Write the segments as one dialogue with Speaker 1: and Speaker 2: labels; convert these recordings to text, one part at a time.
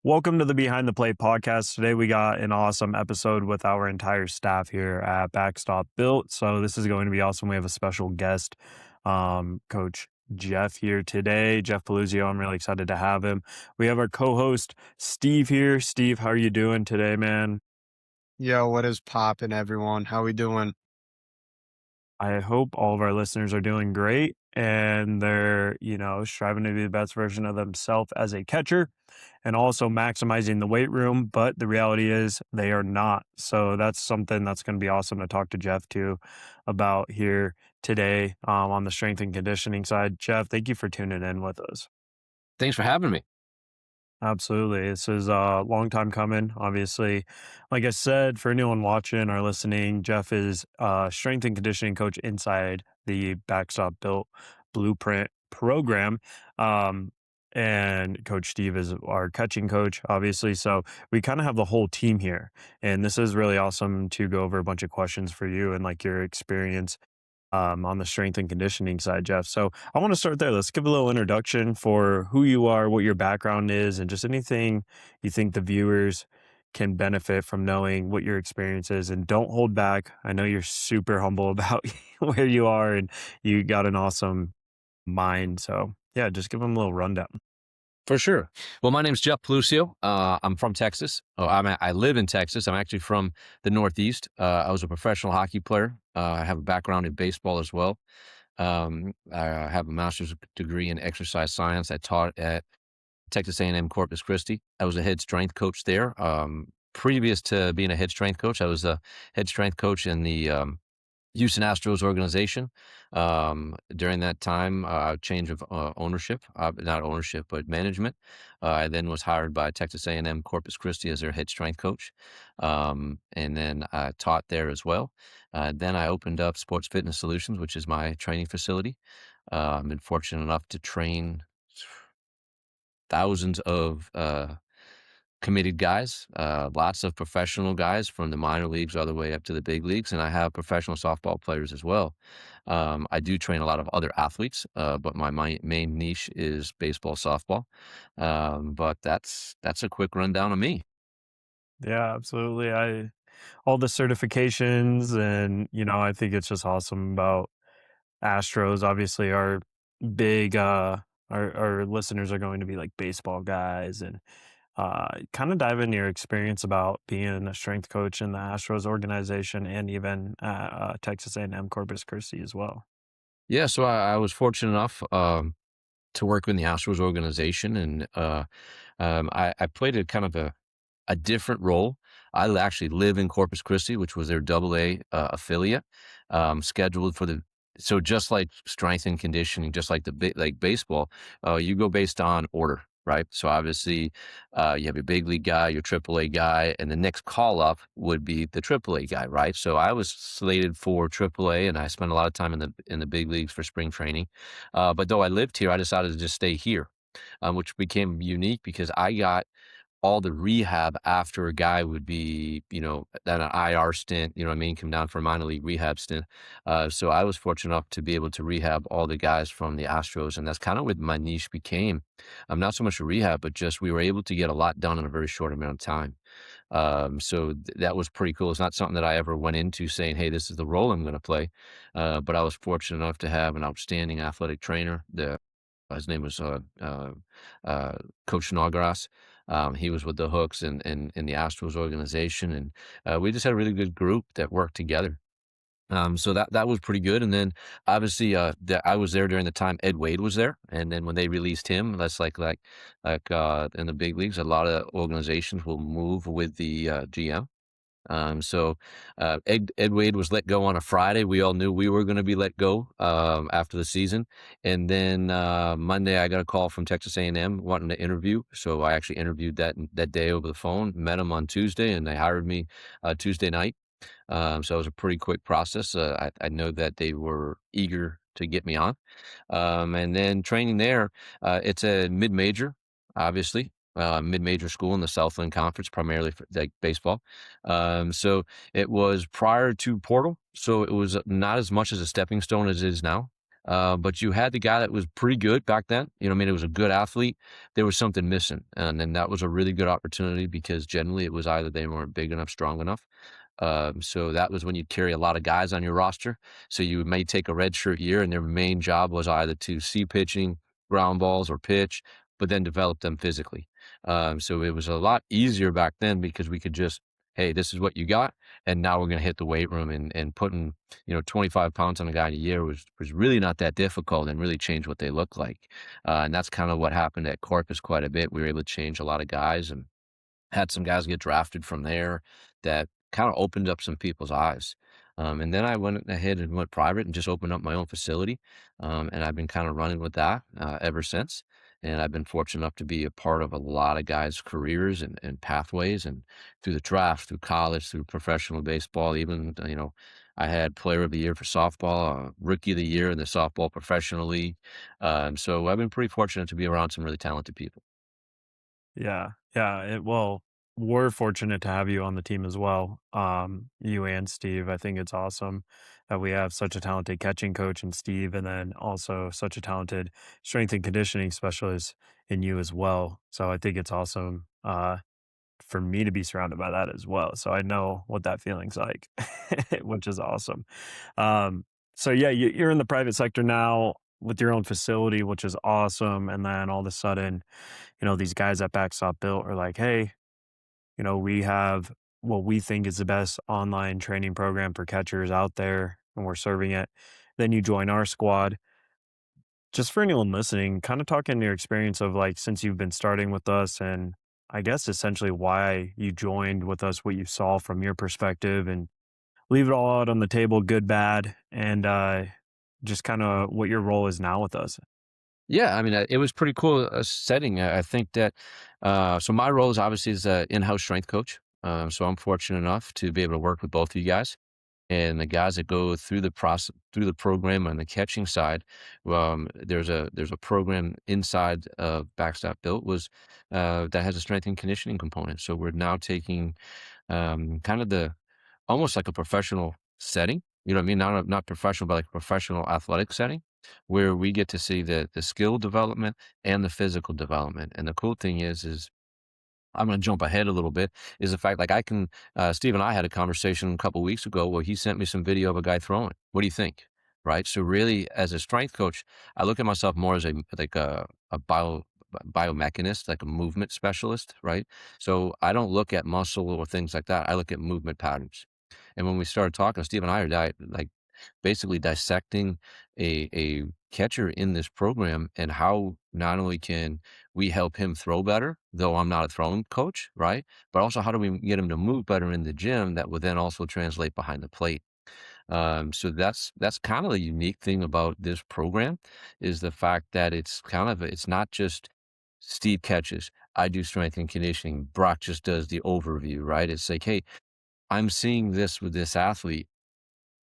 Speaker 1: Welcome to the Behind the Plate podcast. Today we got an awesome episode with our entire staff here at Backstop Built. So this is going to be awesome. We have a special guest, Coach Jeff here today. Jeff Paluseo. I'm really excited to have him. We have our co-host Steve here. Steve, how are you doing today, man?
Speaker 2: Yo, what is poppin', everyone? How we doing?
Speaker 1: I hope all of our listeners are doing great and they're, striving to be the best version of themselves as a catcher and also maximizing the weight room. But the reality is they are not. So that's something that's going to be awesome to talk to Jeff too about here today on the strength and conditioning side. Jeff, thank you for tuning in with us.
Speaker 2: Thanks for having me.
Speaker 1: Absolutely. This is a long time coming. Obviously, like I said, for anyone watching or listening, Jeff is a strength and conditioning coach inside the Backstop Built Blueprint program. Um, and Coach Steve is our catching coach, obviously. So we kind of have the whole team here. And this is really awesome to go over a bunch of questions for you and like your experience on the strength and conditioning side, Jeff. So I want to start there. Let's give a little introduction for who you are, what your background is, and just anything you think the viewers can benefit from knowing what your experience is. And don't hold back. I know you're super humble about where you are and you got an awesome mind. So yeah, just give them a little rundown.
Speaker 2: For sure. Well, my name's Jeff Paluseo. I'm from Texas. I live in Texas. I'm actually from the Northeast. I was a professional hockey player. I have a background in baseball as well. I have a master's degree in exercise science. I taught at Texas A&M Corpus Christi. I was a head strength coach there. Previous to being a head strength coach, I was a head strength coach in the Houston Astros organization. During that time, change of ownership, not ownership, but management. I then was hired by Texas A&M Corpus Christi as their head strength coach, and then I taught there as well. Then I opened up Sports Fitness Solutions, which is my training facility. I've been fortunate enough to train thousands of committed guys, lots of professional guys from the minor leagues all the way up to the big leagues, and I have professional softball players as well. I do train a lot of other athletes, but my main niche is baseball, softball. But that's a quick rundown of me.
Speaker 1: Yeah, absolutely. All the certifications and, I think it's just awesome about Astros obviously are big, our listeners are going to be like baseball guys and kind of dive into your experience about being a strength coach in the Astros organization and even Texas A&M Corpus Christi as well.
Speaker 2: Yeah, so I was fortunate enough to work in the Astros organization, and I played a kind of a different role. I actually live in Corpus Christi, which was their Double A affiliate, scheduled for the. So just like strength and conditioning, just like like baseball, you go based on order, right? So obviously, you have your big league guy, your Triple A guy, and the next call up would be the Triple A guy, right? So I was slated for Triple A, and I spent a lot of time in the big leagues for spring training. But though I lived here, I decided to just stay here, which became unique because I got all the rehab after a guy would be, at an IR stint, you know what I mean, come down for a minor league rehab stint. So I was fortunate enough to be able to rehab all the guys from the Astros, and that's kind of what my niche became. Not so much a rehab, but just we were able to get a lot done in a very short amount of time. That was pretty cool. It's not something that I ever went into saying, "Hey, this is the role I'm going to play," but I was fortunate enough to have an outstanding athletic trainer. His name was Coach Snodgrass. He was with the Hooks and in the Astros organization, and we just had a really good group that worked together. So that was pretty good. And then obviously, I was there during the time Ed Wade was there, and then when they released him, that's like in the big leagues, a lot of organizations will move with the GM. Ed Wade was let go on a Friday. We all knew we were going to be let go after the season. And then Monday, I got a call from Texas A&M wanting to interview. So I actually interviewed that day over the phone, met them on Tuesday, and they hired me Tuesday night. So it was a pretty quick process. I know that they were eager to get me on. And then training there, it's a mid-major, obviously, mid-major school in the Southland Conference, primarily for like baseball. So it was prior to Portal, so it was not as much as a stepping stone as it is now. But you had the guy that was pretty good back then. You know, what I mean, it was a good athlete. There was something missing, and then that was a really good opportunity because generally it was either they weren't big enough, strong enough. So that was when you'd carry a lot of guys on your roster. So you may take a redshirt year, and their main job was either to see pitching, ground balls, or pitch, but then develop them physically. So it was a lot easier back then because we could just, hey, this is what you got, and now we're going to hit the weight room and putting 25 pounds on a guy in a year was really not that difficult and really changed what they look like. And that's kind of what happened at Corpus quite a bit. We were able to change a lot of guys and had some guys get drafted from there that kind of opened up some people's eyes. And then I went ahead and went private and just opened up my own facility. And I've been kind of running with that ever since. And I've been fortunate enough to be a part of a lot of guys' careers and pathways and through the draft, through college, through professional baseball, even, I had player of the year for softball, rookie of the year in the softball professional league. So I've been pretty fortunate to be around some really talented people.
Speaker 1: Yeah, yeah, well, we're fortunate to have you on the team as well, you and Steve. I think it's awesome that we have such a talented catching coach in Steve, and then also such a talented strength and conditioning specialist in you as well. So I think it's awesome, for me to be surrounded by that as well. So I know what that feeling's like, which is awesome. So yeah, you're in the private sector now with your own facility, which is awesome. And then all of a sudden, these guys at Backstop Built are like, hey, we have what we think is the best online training program for catchers out there, and we're serving it. Then you join our squad. Just for anyone listening, kind of talking your experience of like since you've been starting with us, and I guess essentially why you joined with us, what you saw from your perspective, and leave it all out on the table, good, bad, and just kind of what your role is now with us.
Speaker 2: Yeah, I mean, it was pretty cool setting. I think that so my role is obviously as an in-house strength coach. So I'm fortunate enough to be able to work with both of you guys and the guys that go through the process through the program on the catching side. There's a program inside of Backstop Built was that has a strength and conditioning component. So we're now taking kind of the almost like a professional setting. You know what I mean? Not professional, but like a professional athletic setting where we get to see the skill development and the physical development. And the cool thing is I'm going to jump ahead a little bit. Is the fact like I can Steve and I had a conversation a couple weeks ago where he sent me some video of a guy throwing. What do you think? Right. So really, as a strength coach, I look at myself more as a biomechanist, like a movement specialist. Right. So I don't look at muscle or things like that. I look at movement patterns. And when we started talking, Steve and I are like basically dissecting a catcher in this program and how not only can we help him throw better, though I'm not a throwing coach, right? But also how do we get him to move better in the gym that would then also translate behind the plate? So that's kind of the unique thing about this program is the fact that it's not just Steve catches. I do strength and conditioning. Brock just does the overview, right? It's like, hey, I'm seeing this with this athlete,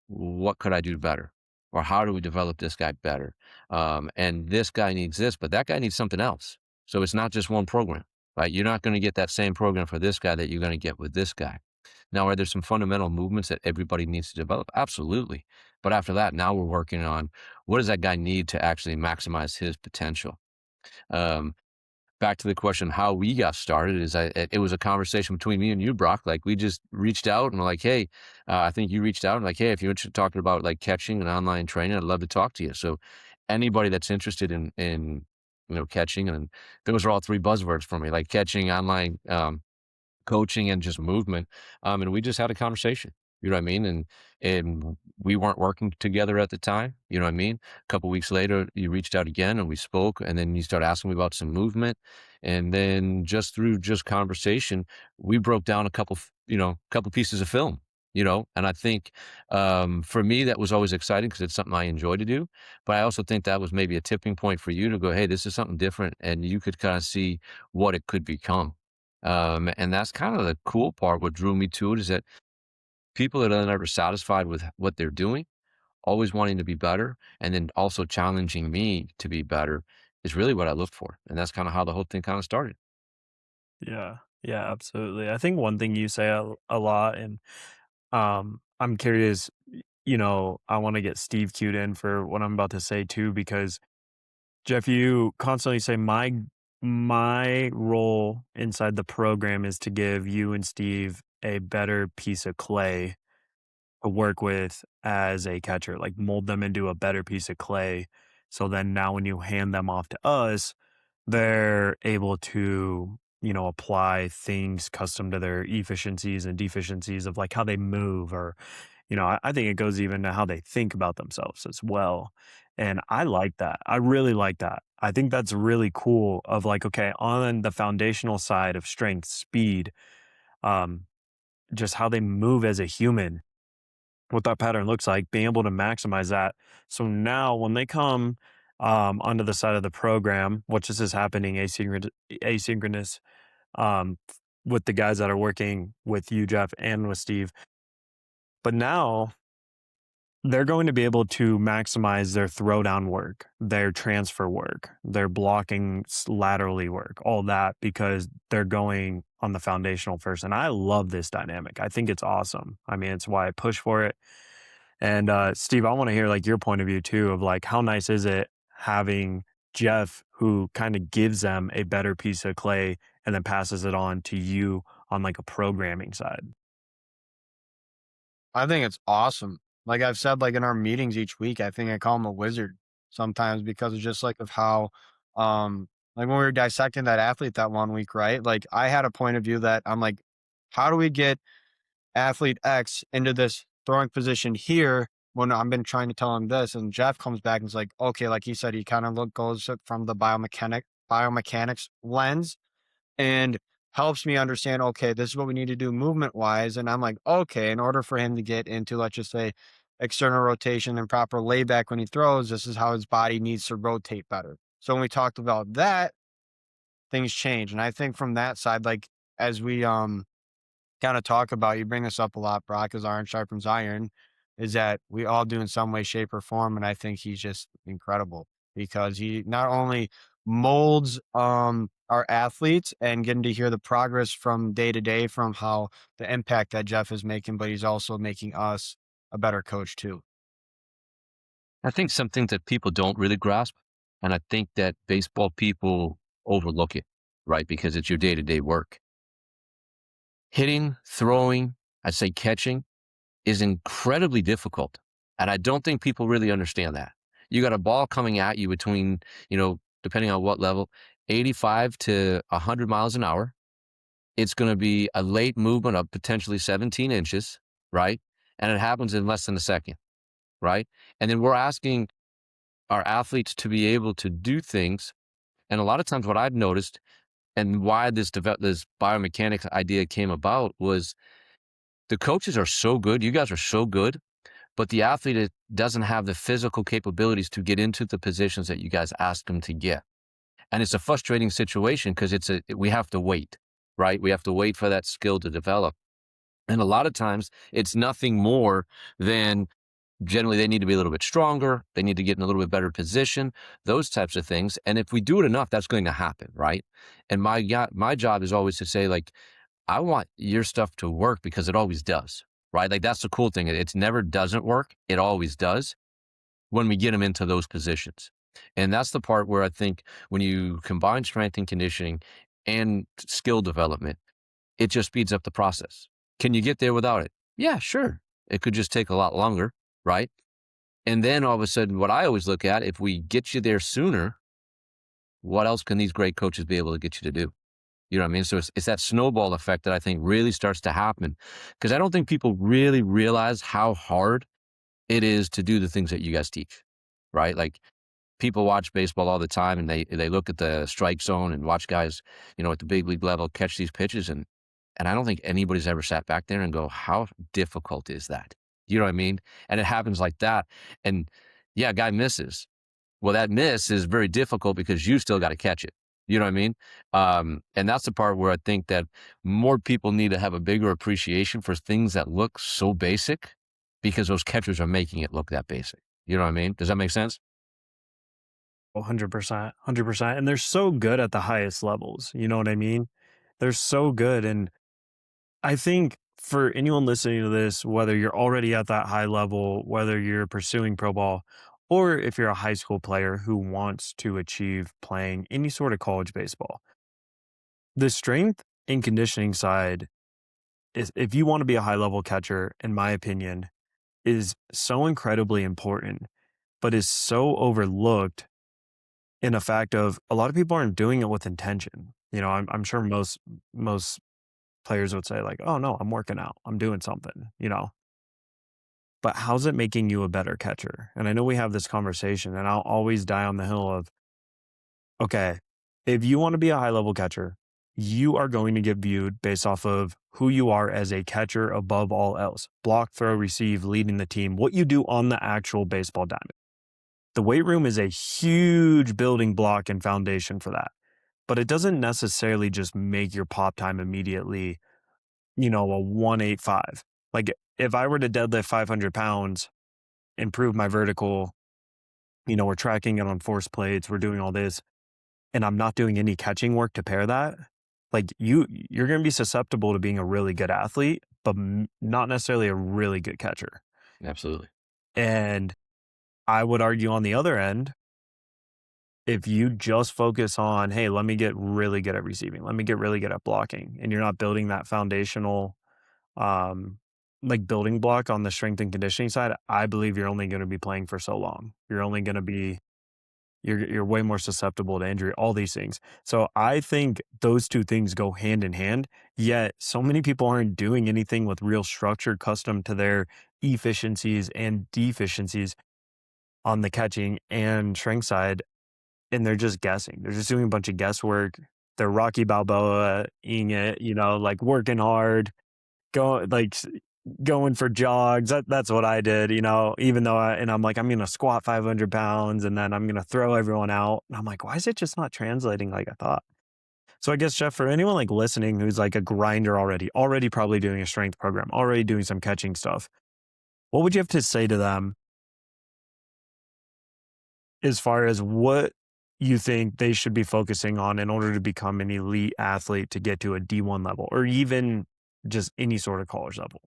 Speaker 2: what could I do better? Or how do we develop this guy better? And this guy needs this, but that guy needs something else. So it's not just one program, right? You're not going to get that same program for this guy that you're going to get with this guy. Now, are there some fundamental movements that everybody needs to develop? Absolutely. But after that, now we're working on what does that guy need to actually maximize his potential? Um, Back to the question how we got started is it was a conversation between me and you, Brock. Like we just reached out and we're like, hey, I think you reached out and like, hey, if you're interested in talking about like catching and online training, I'd love to talk to you. So anybody that's interested in catching, and those are all three buzzwords for me, like catching, online coaching and just movement. And we just had a conversation. You know what I mean? And we weren't working together at the time. You know what I mean? A couple weeks later, you reached out again and we spoke, and then you started asking me about some movement. And then just through just conversation, we broke down a couple pieces of film. And I think for me that was always exciting because it's something I enjoy to do. But I also think that was maybe a tipping point for you to go, hey, this is something different, and you could kind of see what it could become. And that's kind of the cool part. What drew me to it is that people that are never satisfied with what they're doing, always wanting to be better, and then also challenging me to be better is really what I look for. And that's kind of how the whole thing kind of started.
Speaker 1: Yeah, yeah, absolutely. I think one thing you say a lot, and I'm curious. I want to get Steve cued in for what I'm about to say too, because Jeff, you constantly say my role inside the program is to give you and Steve a better piece of clay to work with as a catcher, like mold them into a better piece of clay. So then now when you hand them off to us, they're able to, apply things custom to their efficiencies and deficiencies of like how they move or, I think it goes even to how they think about themselves as well. And I like that. I really like that. I think that's really cool of like, okay, on the foundational side of strength, speed, um, just how they move as a human, what that pattern looks like, being able to maximize that. So now when they come onto the side of the program, which this is happening asynchronous with the guys that are working with you, Jeff, and with Steve. But now they're going to be able to maximize their throwdown work, their transfer work, their blocking laterally work, all that because they're going on the foundational first. And I love this dynamic. I think it's awesome. I mean, it's why I push for it. And Steve, I want to hear like your point of view too of like how nice is it having Jeff who kind of gives them a better piece of clay and then passes it on to you on like a programming side.
Speaker 3: I think it's awesome. Like I've said, like in our meetings each week, I think I call him a wizard sometimes because it's just like of how, like when we were dissecting that athlete that one week, right? Like I had a point of view that I'm like, how do we get athlete X into this throwing position here when I've been trying to tell him this? And Jeff comes back and is like, okay, like he said, he kind of goes from the biomechanics lens and helps me understand, okay, this is what we need to do movement wise. And I'm like, okay, in order for him to get into, let's just say, external rotation and proper layback when he throws, this is how his body needs to rotate better. So when we talked about that, things change. And I think from that side, like as we kind of talk about, you bring this up a lot, Brock, as iron sharpens iron, is that we all do in some way, shape, or form. And I think he's just incredible because he not only molds our athletes and getting to hear the progress from day to day from how the impact that Jeff is making, but he's also making us a better coach too.
Speaker 2: I think something that people don't really grasp, and I think that baseball people overlook it, right? Because it's your day-to-day work. Hitting, throwing, I say catching is incredibly difficult. And I don't think people really understand that. You got a ball coming at you between, depending on what level, 85 to 100 miles an hour. It's going to be a late movement of potentially 17 inches, right? And it happens in less than a second, right? And then we're asking our athletes to be able to do things. And a lot of times what I've noticed and why this biomechanics idea came about was the coaches are so good. You guys are so good, but the athlete doesn't have the physical capabilities to get into the positions that you guys ask them to get. And it's a frustrating situation because we have to wait, right? We have to wait for that skill to develop. And a lot of times it's nothing more than generally they need to be a little bit stronger. They need to get in a little bit better position, those types of things. And if we do it enough, that's going to happen, right? And my job is always to say, like, I want your stuff to work because it always does, right? Like that's the cool thing. It never doesn't work. It always does when we get them into those positions. And that's the part where I think when you combine strength and conditioning and skill development, it just speeds up the process. Can you get there without it? Yeah, sure. It could just take a lot longer, right? And then all of a sudden, what I always look at, if we get you there sooner, what else can these great coaches be able to get you to do? You know what I mean? So it's that snowball effect that I think really starts to happen because I don't think people really realize how hard it is to do the things that you guys teach, right? Like people watch baseball all the time and they look at the strike zone and watch guys, at the big league level catch these pitches and I don't think anybody's ever sat back there and go, how difficult is that? You know what I mean? And it happens like that. And yeah, a guy misses. Well, that miss is very difficult because you still got to catch it. You know what I mean? And that's the part where I think that more people need to have a bigger appreciation for things that look so basic because those catchers are making it look that basic. You know what I mean? Does that make sense?
Speaker 1: 100%, 100%. And they're so good at the highest levels. You know what I mean? They're so good. And I think for anyone listening to this, whether you're already at that high level, whether you're pursuing pro ball, or if you're a high school player who wants to achieve playing any sort of college baseball, the strength and conditioning side is, if you want to be a high level catcher, in my opinion, is so incredibly important, but is so overlooked in the fact of a lot of people aren't doing it with intention. I'm sure most players would say like, "Oh no, I'm working out. I'm doing something." But how's it making you a better catcher? And I know we have this conversation and I'll always die on the hill of, okay, if you want to be a high level catcher, you are going to get viewed based off of who you are as a catcher above all else. Block, throw, receive, leading the team, what you do on the actual baseball diamond. The weight room is a huge building block and foundation for that. But it doesn't necessarily just make your pop time immediately, a 185. Like if I were to deadlift 500 pounds, improve my vertical, we're tracking it on force plates, we're doing all this, and I'm not doing any catching work to pair that. Like you're going to be susceptible to being a really good athlete, but not necessarily a really good catcher.
Speaker 2: Absolutely.
Speaker 1: And I would argue on the other end, if you just focus on, hey, let me get really good at receiving, let me get really good at blocking, and you're not building that foundational, um, like building block on the strength and conditioning side, I believe you're only going to be playing for so long. You're only going to be, you're way more susceptible to injury, all these things. So I think those two things go hand in hand, yet so many people aren't doing anything with real structure custom to their efficiencies and deficiencies on the catching and strength side, and they're just guessing. They're just doing a bunch of guesswork. They're Rocky Balboa-ing it, like working hard, go like going for jogs. That's what I did, even though I'm like, I'm going to squat 500 pounds and then I'm going to throw everyone out. And I'm like, why is it just not translating like I thought? So I guess, Jeff, for anyone like listening who's like a grinder already probably doing a strength program, already doing some catching stuff, what would you have to say to them as far as what you think they should be focusing on in order to become an elite athlete to get to a D1 level or even just any sort of college level?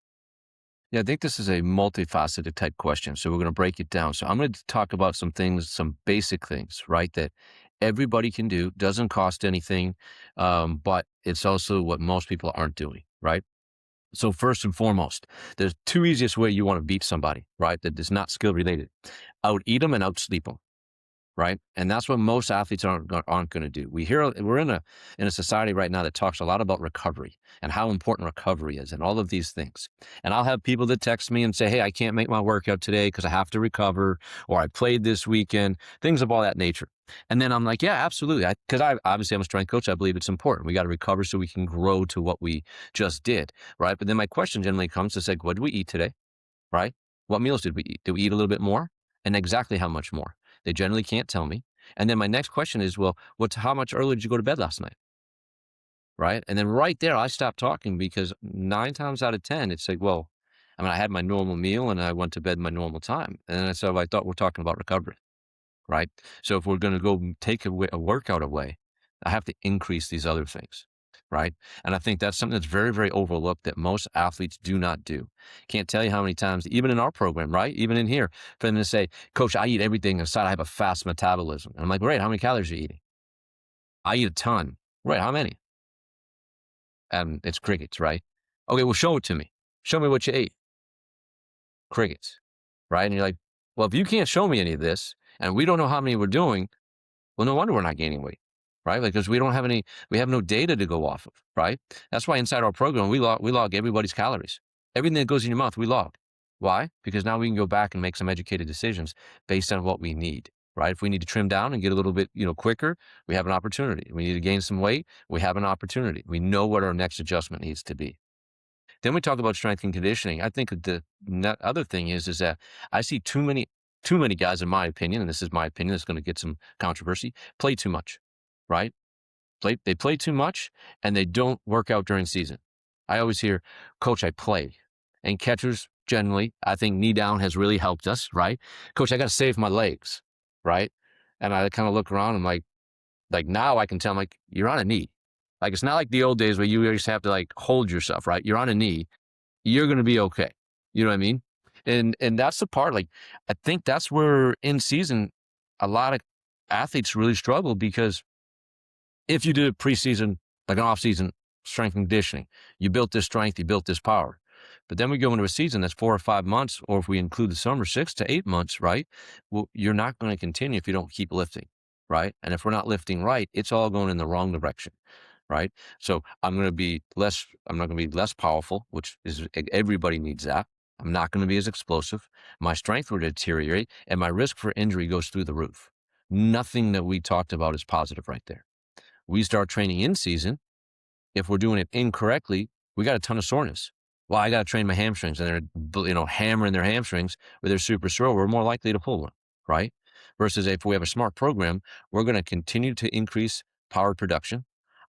Speaker 2: Yeah, I think this is a multifaceted type question. So we're going to break it down. So I'm going to talk about some things, some basic things, right? That everybody can do, doesn't cost anything, but it's also what most people aren't doing, right? So first and foremost, there's two easiest way you want to beat somebody, right? That is not skill related. Out eat them and out sleep them. Right. And that's what most athletes aren't going to do. We're in a society right now that talks a lot about recovery and how important recovery is and all of these things. And I'll have people that text me and say, hey, I can't make my workout today because I have to recover, or I played this weekend, things of all that nature. And then I'm like, yeah, absolutely. Because obviously I'm a strength coach. I believe it's important. We got to recover so we can grow to what we just did. Right. But then my question generally comes to say, what did we eat today? Right. What meals did we eat? Did we eat a little bit more? And exactly how much more? They generally can't tell me. And then my next question is, well, how much earlier did you go to bed last night? Right. And then right there, I stopped talking because 9 times out of 10, it's like, well, I had my normal meal and I went to bed my normal time. And so I thought we're talking about recovery. Right. So if we're going to go take a workout away, I have to increase these other things. Right. And I think that's something that's very, very overlooked that most athletes do not do. Can't tell you how many times, even in our program, right? Even in here, for them to say, Coach, I eat everything aside. I have a fast metabolism. And I'm like, great. How many calories are you eating? I eat a ton. Right. How many? And it's crickets, right? Okay. Well, show it to me. Show me what you ate. Crickets. Right. And you're like, well, if you can't show me any of this and we don't know how many we're doing, well, no wonder we're not gaining weight, right? Because we have no data to go off of, right? That's why inside our program, we log everybody's calories. Everything that goes in your mouth, we log. Why? Because now we can go back and make some educated decisions based on what we need, right? If we need to trim down and get a little bit, quicker, we have an opportunity. We need to gain some weight, we have an opportunity. We know what our next adjustment needs to be. Then we talk about strength and conditioning. I think the other thing is that I see too many guys, in my opinion, and this is my opinion, it's going to get some controversy, play too much, right? They play too much and they don't work out during season. I always hear, Coach, I play. And catchers generally, I think knee down has really helped us, right? Coach, I got to save my legs, right? And I kind of look around, I'm like now I can tell, I'm like, you're on a knee. Like, it's not like the old days where you used to have to like hold yourself, right? You're on a knee. you're going to be okay. You know what I mean? And that's the part. Like, I think that's where in season, a lot of athletes really struggle because if you did a preseason, like an off-season strength and conditioning, you built this strength, you built this power. But then we go into a season that's 4 or 5 months, or if we include the summer, 6 to 8 months, right? Well, you're not going to continue if you don't keep lifting, right? And if we're not lifting right, it's all going in the wrong direction, right? So I'm not going to be less powerful, which is everybody needs that. I'm not going to be as explosive. My strength will deteriorate, and my risk for injury goes through the roof. Nothing that we talked about is positive right there. We start training in season. If we're doing it incorrectly, we got a ton of soreness. Well, I got to train my hamstrings, and they're hammering their hamstrings where they're super sore. We're more likely to pull one, right? Versus if we have a smart program, we're going to continue to increase power production.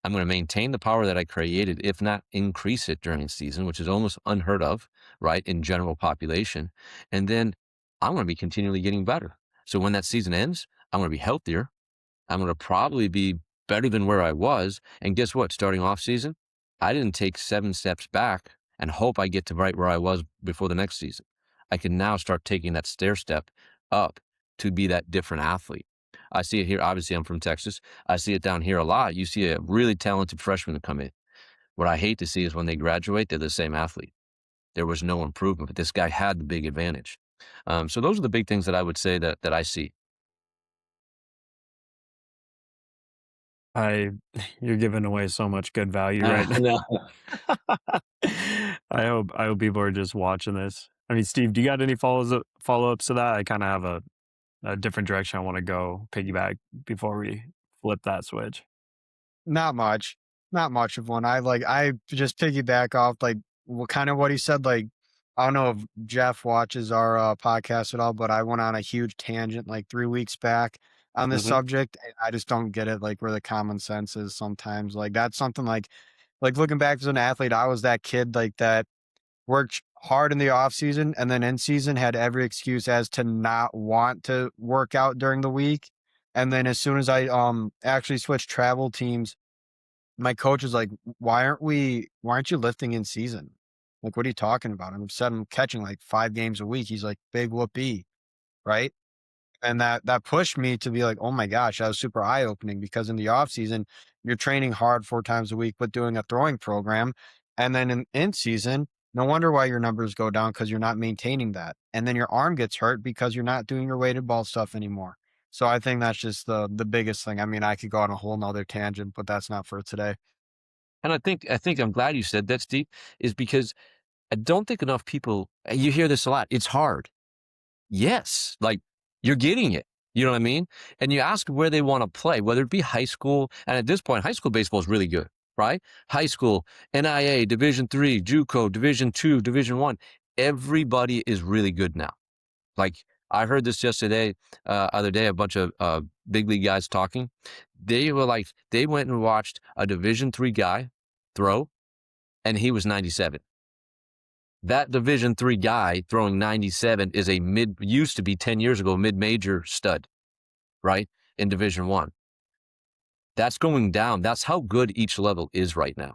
Speaker 2: I'm going to maintain the power that I created, if not increase it during season, which is almost unheard of, right, in general population. And then I'm going to be continually getting better. So when that season ends, I'm going to be healthier. I'm going to probably be better than where I was. And guess what? Starting off season, I didn't take 7 steps back and hope I get to right where I was before the next season. I can now start taking that stair step up to be that different athlete. I see it here. Obviously, I'm from Texas. I see it down here a lot. You see a really talented freshman to come in. What I hate to see is when they graduate, they're the same athlete. There was no improvement, but this guy had the big advantage. So those are the big things that I would say that I see.
Speaker 1: I You're giving away so much good value right now.
Speaker 2: No.
Speaker 1: I hope people are just watching this. I mean, Steve, do you got any follow-ups to that? I kinda have a different direction I wanna go piggyback before we flip that switch.
Speaker 3: Not much. Not much of one. I just piggyback off, like, what he said, like, I don't know if Jeff watches our, podcast at all, but I went on a huge tangent, like, 3 weeks back on this
Speaker 1: Mhm.
Speaker 3: subject, and I just don't get it, like, where the common sense is sometimes, like, that's something like, looking back as an athlete, I was that kid, like, that worked hard in the off season and then in season had every excuse as to not want to work out during the week, and then as soon as I, actually switched travel teams, my coach was like, why aren't you lifting in season? Like, what are you talking about? And I said I'm catching like 5 games a week. He's like, big whoopee, right? And that pushed me to be like, oh my gosh, that was super eye opening because in the off season, you're training hard 4 times a week, but doing a throwing program. And then in season, no wonder why your numbers go down because you're not maintaining that. And then your arm gets hurt because you're not doing your weighted ball stuff anymore. So I think that's just the biggest thing. I mean, I could go on a whole nother tangent, but that's not for today.
Speaker 2: And I think I'm glad you said that, Steve, is because I don't think enough people, and you hear this a lot, it's hard. Yes, like, you're getting it. You know what I mean? And you ask where they want to play, whether it be high school, and at this point, high school baseball is really good, right? High school, NIA, Division III, JUCO, Division II, Division One. Everybody is really good now. Like, I heard this yesterday, other day, a bunch of big league guys talking. They were like, they went and watched a Division III guy throw, and he was 97. That Division III guy throwing 97 is used to be 10 years ago, mid-major stud, right? In Division I. That's going down. That's how good each level is right now,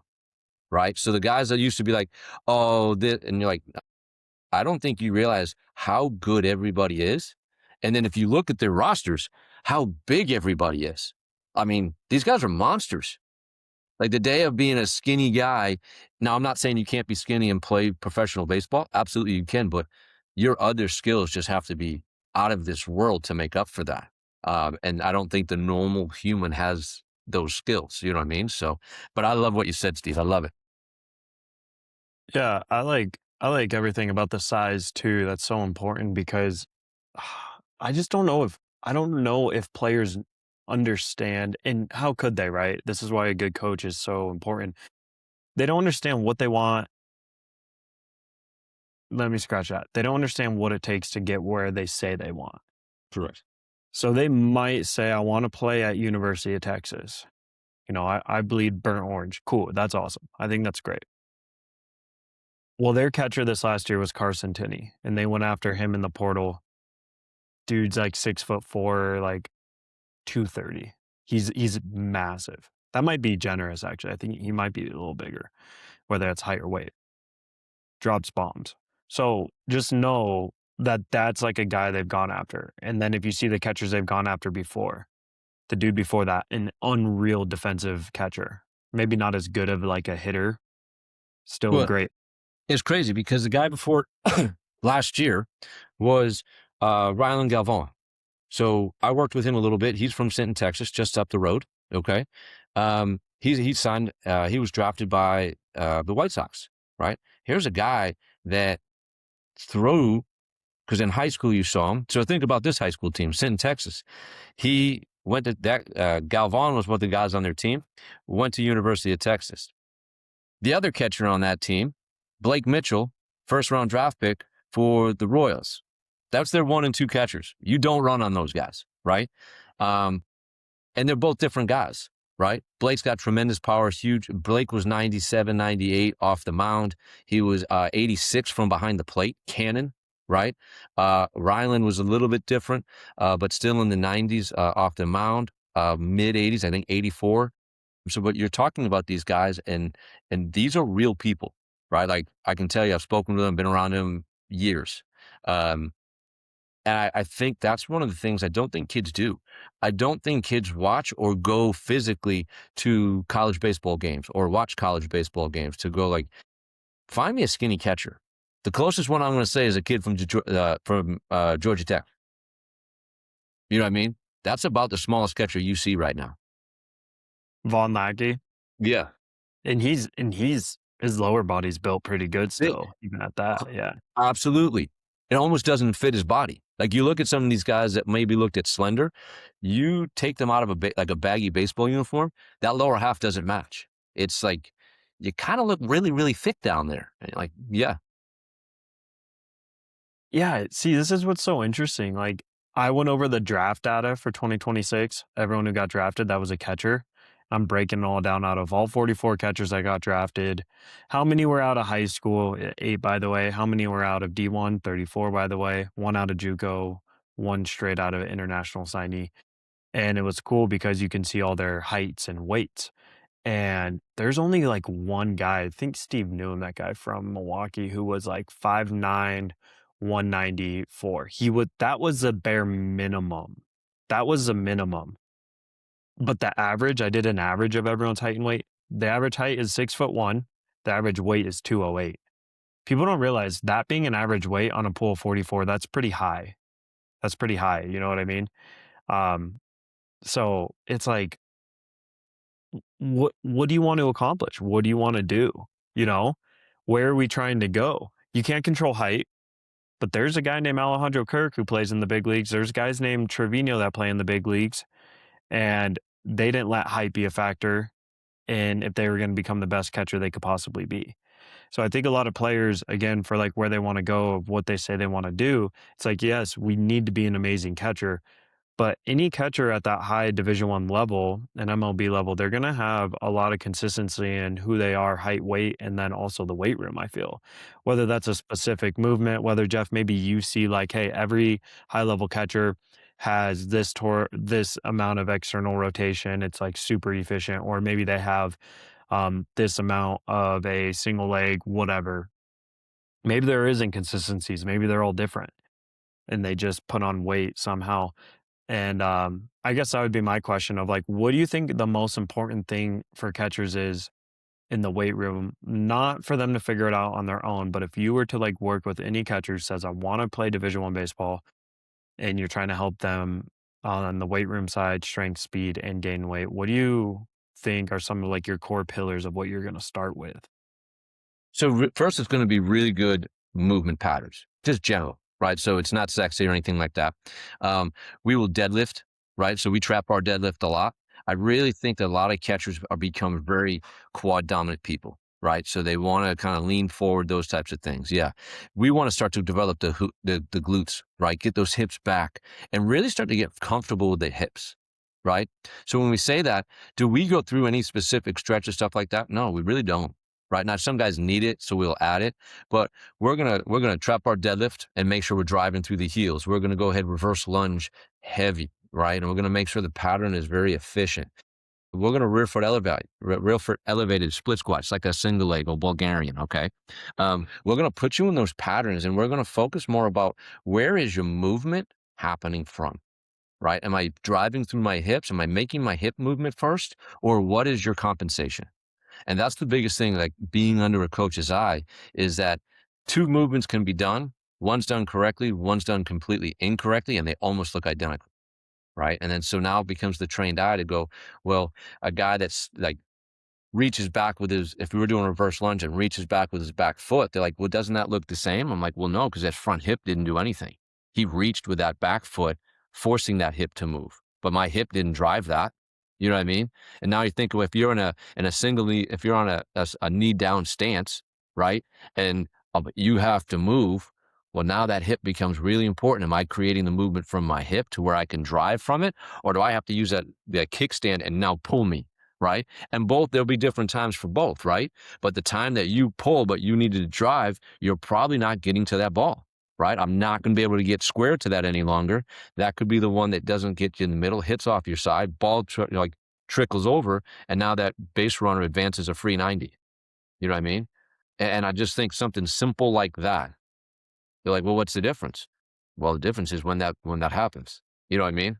Speaker 2: right? So the guys that used to be like, oh, and you're like, I don't think you realize how good everybody is. And then if you look at their rosters, how big everybody is. I mean, these guys are monsters. Like, the day of being a skinny guy. Now, I'm not saying you can't be skinny and play professional baseball. Absolutely you can, but your other skills just have to be out of this world to make up for that. And I don't think the normal human has those skills. You know what I mean? So, but I love what you said, Steve. I love it.
Speaker 1: Yeah, I like everything about the size too. That's so important because I don't know if players understand, and how could they, right? This is why a good coach is so important. They don't understand what they want. Let me scratch that. They don't understand what it takes to get where they say they want.
Speaker 2: Correct.
Speaker 1: So they might say, I want to play at University of Texas. I bleed burnt orange. Cool. That's awesome. I think that's great. Well, their catcher this last year was Carson Tinney, and they went after him in the portal. Dude's like 6'4", like 230. He's massive. That might be generous, actually. I think he might be a little bigger, whether it's height or weight. drops bombs. So just know that that's like a guy they've gone after. And then if you see the catchers they've gone after before, the dude before that, an unreal defensive catcher. Maybe not as good of like a hitter, still
Speaker 2: Well,
Speaker 1: great.
Speaker 2: it's crazy because the guy before last year was Rylan Galvan. So I worked with him a little bit. He's from Sinton, Texas, just up the road. Okay. He signed, he was drafted by the White Sox, right? Here's a guy that threw, because in high school you saw him. So think about this high school team, Sinton, Texas. He went to that, Galvan was one of the guys on their team, went to University of Texas. The other catcher on that team, Blake Mitchell, first round draft pick for the Royals. That's their 1 and 2 catchers. You don't run on those guys, right? Um, and they're both different guys, right? Blake's got tremendous power, huge. Blake was 97, 98 off the mound. He was 86 from behind the plate, cannon, right? Ryland was a little bit different, but still in the 90s off the mound, mid 80s, I think 84. So, but you're talking about these guys, and these are real people, right? Like I can tell you, I've spoken to them, been around them years. Um, and I think that's one of the things I don't think kids do. I don't think kids watch or go physically to college baseball games or watch college baseball games to go like, find me a skinny catcher. The closest one I'm going to say is a kid from Georgia Tech. You know what I mean? That's about the smallest catcher you see right now.
Speaker 1: Von Lackey.
Speaker 2: Yeah.
Speaker 1: And he's his lower body's built pretty good
Speaker 2: They-
Speaker 1: still, even at that. Yeah.
Speaker 2: Absolutely. It almost doesn't fit his body. Like you look at some of these guys that maybe looked at slender, you take them out of like a baggy baseball uniform, that lower half doesn't match. It's like you kind of look really, really thick down there. And you're like, yeah,
Speaker 1: Yeah, see, this is what's so interesting. Like, I went over the draft data for 2026. Everyone who got drafted, that was a catcher. I'm breaking it all down out of all 44 catchers that got drafted. How many were out of high school? 8, by the way. How many were out of D1? 34, by the way. 1 out of JUCO, 1 straight out of international signee. And it was cool because you can see all their heights and weights. And there's only like 1 guy, I think Steve knew him, that guy from Milwaukee, who was like 5'9", 194. That was the bare minimum. That was the minimum. But the average, I did an average of everyone's height and weight. The average height is 6'1". The average weight is 208. People don't realize that being an average weight on a pool of 44, that's pretty high. That's pretty high. You know what I mean? Um, so it's like, what do you want to accomplish? What do you want to do? You know, where are we trying to go? You can't control height, but there's a guy named Alejandro Kirk who plays in the big leagues. There's guys named Trevino that play in the big leagues, and they didn't let height be a factor in if they were going to become the best catcher they could possibly be. So I think a lot of players, again, for like where they want to go, of what they say they want to do, it's like, yes, we need to be an amazing catcher, but any catcher at that high Division I level and MLB level, they're going to have a lot of consistency in who they are, height, weight, and then also the weight room, I feel. Whether that's a specific movement, whether, Jeff, maybe you see like, hey, every high level catcher has this amount of external rotation. It's like super efficient. Or maybe they have this amount of a single leg, whatever. Maybe there is inconsistencies. Maybe they're all different and they just put on weight somehow. And I guess that would be my question of like, what do you think the most important thing for catchers is in the weight room? Not for them to figure it out on their own, but if you were to like work with any catcher who says, I want to play Division I baseball, and you're trying to help them on the weight room side, strength, speed, and gain weight, what do you think are some of like your core pillars of what you're going to start with?
Speaker 2: So first, it's going to be really good movement patterns, just general, right? So it's not sexy or anything like that. We will deadlift, right? So we trap our deadlift a lot. I really think that a lot of catchers are becoming very quad dominant people, right? So they want to kind of lean forward, those types of things. Yeah, we want to start to develop the glutes, right? Get those hips back and really start to get comfortable with the hips. Right. So when we say that, do we go through any specific stretch of stuff like that? No, we really don't. Right now, some guys need it, so we'll add it. But we're gonna trap our deadlift and make sure we're driving through the heels. We're gonna go ahead reverse lunge heavy, right? And we're gonna make sure the pattern is very efficient. We're gonna rear foot elevated split squat. It's like a single leg or Bulgarian, okay? We're gonna put you in those patterns, and we're gonna focus more about where is your movement happening from, right? Am I driving through my hips? Am I making my hip movement first, or what is your compensation? And that's the biggest thing, like being under a coach's eye, is that two movements can be done. One's done correctly, one's done completely incorrectly, and they almost look identical, right? And then so now it becomes the trained eye to go, well, a guy that's like reaches back with his, if we were doing a reverse lunge and reaches back with his back foot, they're like, well, doesn't that look the same? I'm like, well, no, because that front hip didn't do anything. He reached with that back foot, forcing that hip to move. But my hip didn't drive that. You know what I mean? And now you think, well, if you're in a single knee, if you're on a knee down stance, right? And you have to move. Well, now that hip becomes really important. Am I creating the movement from my hip to where I can drive from it? Or do I have to use that kickstand and now pull me? Right. And both, there'll be different times for both, right? But the time that you pull, but you needed to drive, you're probably not getting to that ball, right? I'm not going to be able to get square to that any longer. That could be the one that doesn't get you in the middle, hits off your side, like trickles over, and now that base runner advances a free 90. You know what I mean? And I just think something simple like that. You're like, well, what's the difference? Well, the difference is when that happens. You know what I mean?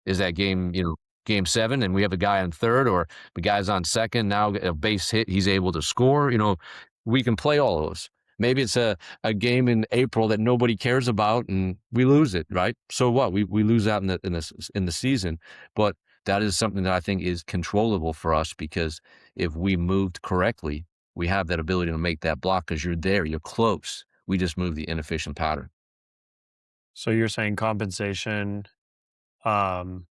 Speaker 2: Is that game 7 and we have a guy on third or the guy's on second, now a base hit, he's able to score, we can play all of those. Maybe it's a game in April that nobody cares about and we lose it, right? So what? We lose out in the season, but that is something that I think is controllable for us because if we moved correctly, we have that ability to make that block because you're there, you're close. We just move the inefficient pattern.
Speaker 1: So you're saying compensation, um,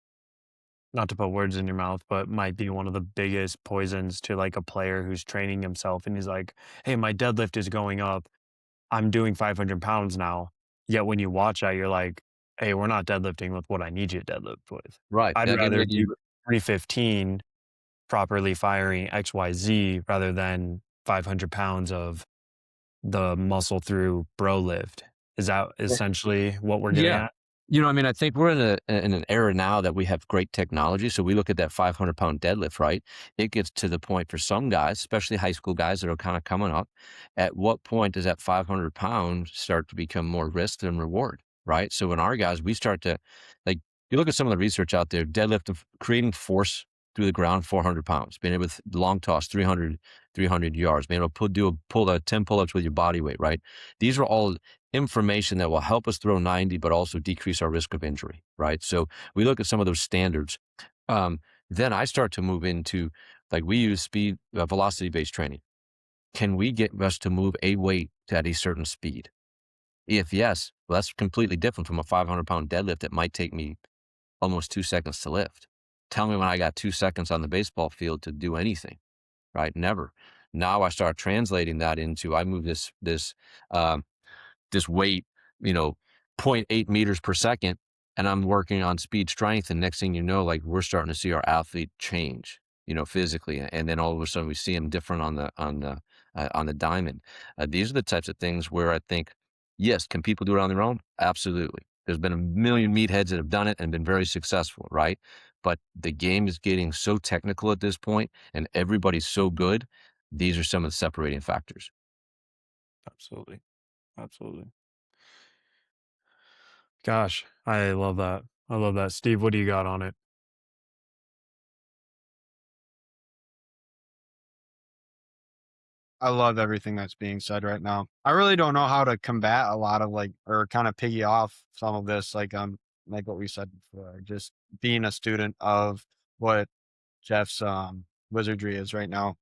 Speaker 1: not to put words in your mouth, but might be one of the biggest poisons to like a player who's training himself and he's like, hey, my deadlift is going up. I'm doing 500 pounds now. Yet when you watch that, you're like, hey, we're not deadlifting with what I need you to deadlift with.
Speaker 2: Right.
Speaker 1: I'd
Speaker 2: And
Speaker 1: rather
Speaker 2: then
Speaker 1: do
Speaker 2: you
Speaker 1: 315 properly firing XYZ rather than 500 pounds of the muscle through bro lift. Is that essentially what we're getting
Speaker 2: Yeah.
Speaker 1: at?
Speaker 2: I think we're in an era now that we have great technology. So we look at that 500-pound deadlift, right? It gets to the point for some guys, especially high school guys that are kind of coming up. At what point does that 500 pounds start to become more risk than reward, right? So in our guys, we start to like you look at some of the research out there, deadlift of creating force through the ground, 400 pounds, being able to long toss 300 yards, being able to pull the 10 pull-ups with your body weight, right? These are all information that will help us throw 90, but also decrease our risk of injury, right? So we look at some of those standards. Um, then I start to move into like we use speed, velocity based training. Can we get us to move a weight at a certain speed? If yes, well, that's completely different from a 500-pound deadlift that might take me almost 2 seconds to lift. Tell me when I got 2 seconds on the baseball field to do anything, right? Never. Now I start translating that into I move um, this weight, you know, zero point 0.8 meters per second, and I'm working on speed strength. And next thing you know, like we're starting to see our athlete change, physically. And then all of a sudden we see him different on the diamond. These are the types of things where I think, yes, can people do it on their own? Absolutely. There's been a million meatheads that have done it and been very successful, right? But the game is getting so technical at this point and everybody's so good. These are some of the separating factors.
Speaker 1: Absolutely. Absolutely. Gosh, I love that. I love that. Steve, what do you got on it?
Speaker 3: I love everything that's being said right now. I really don't know how to combat a lot of like or kind of piggy off some of this, like what we said before, just being a student of what Jeff's wizardry is right now.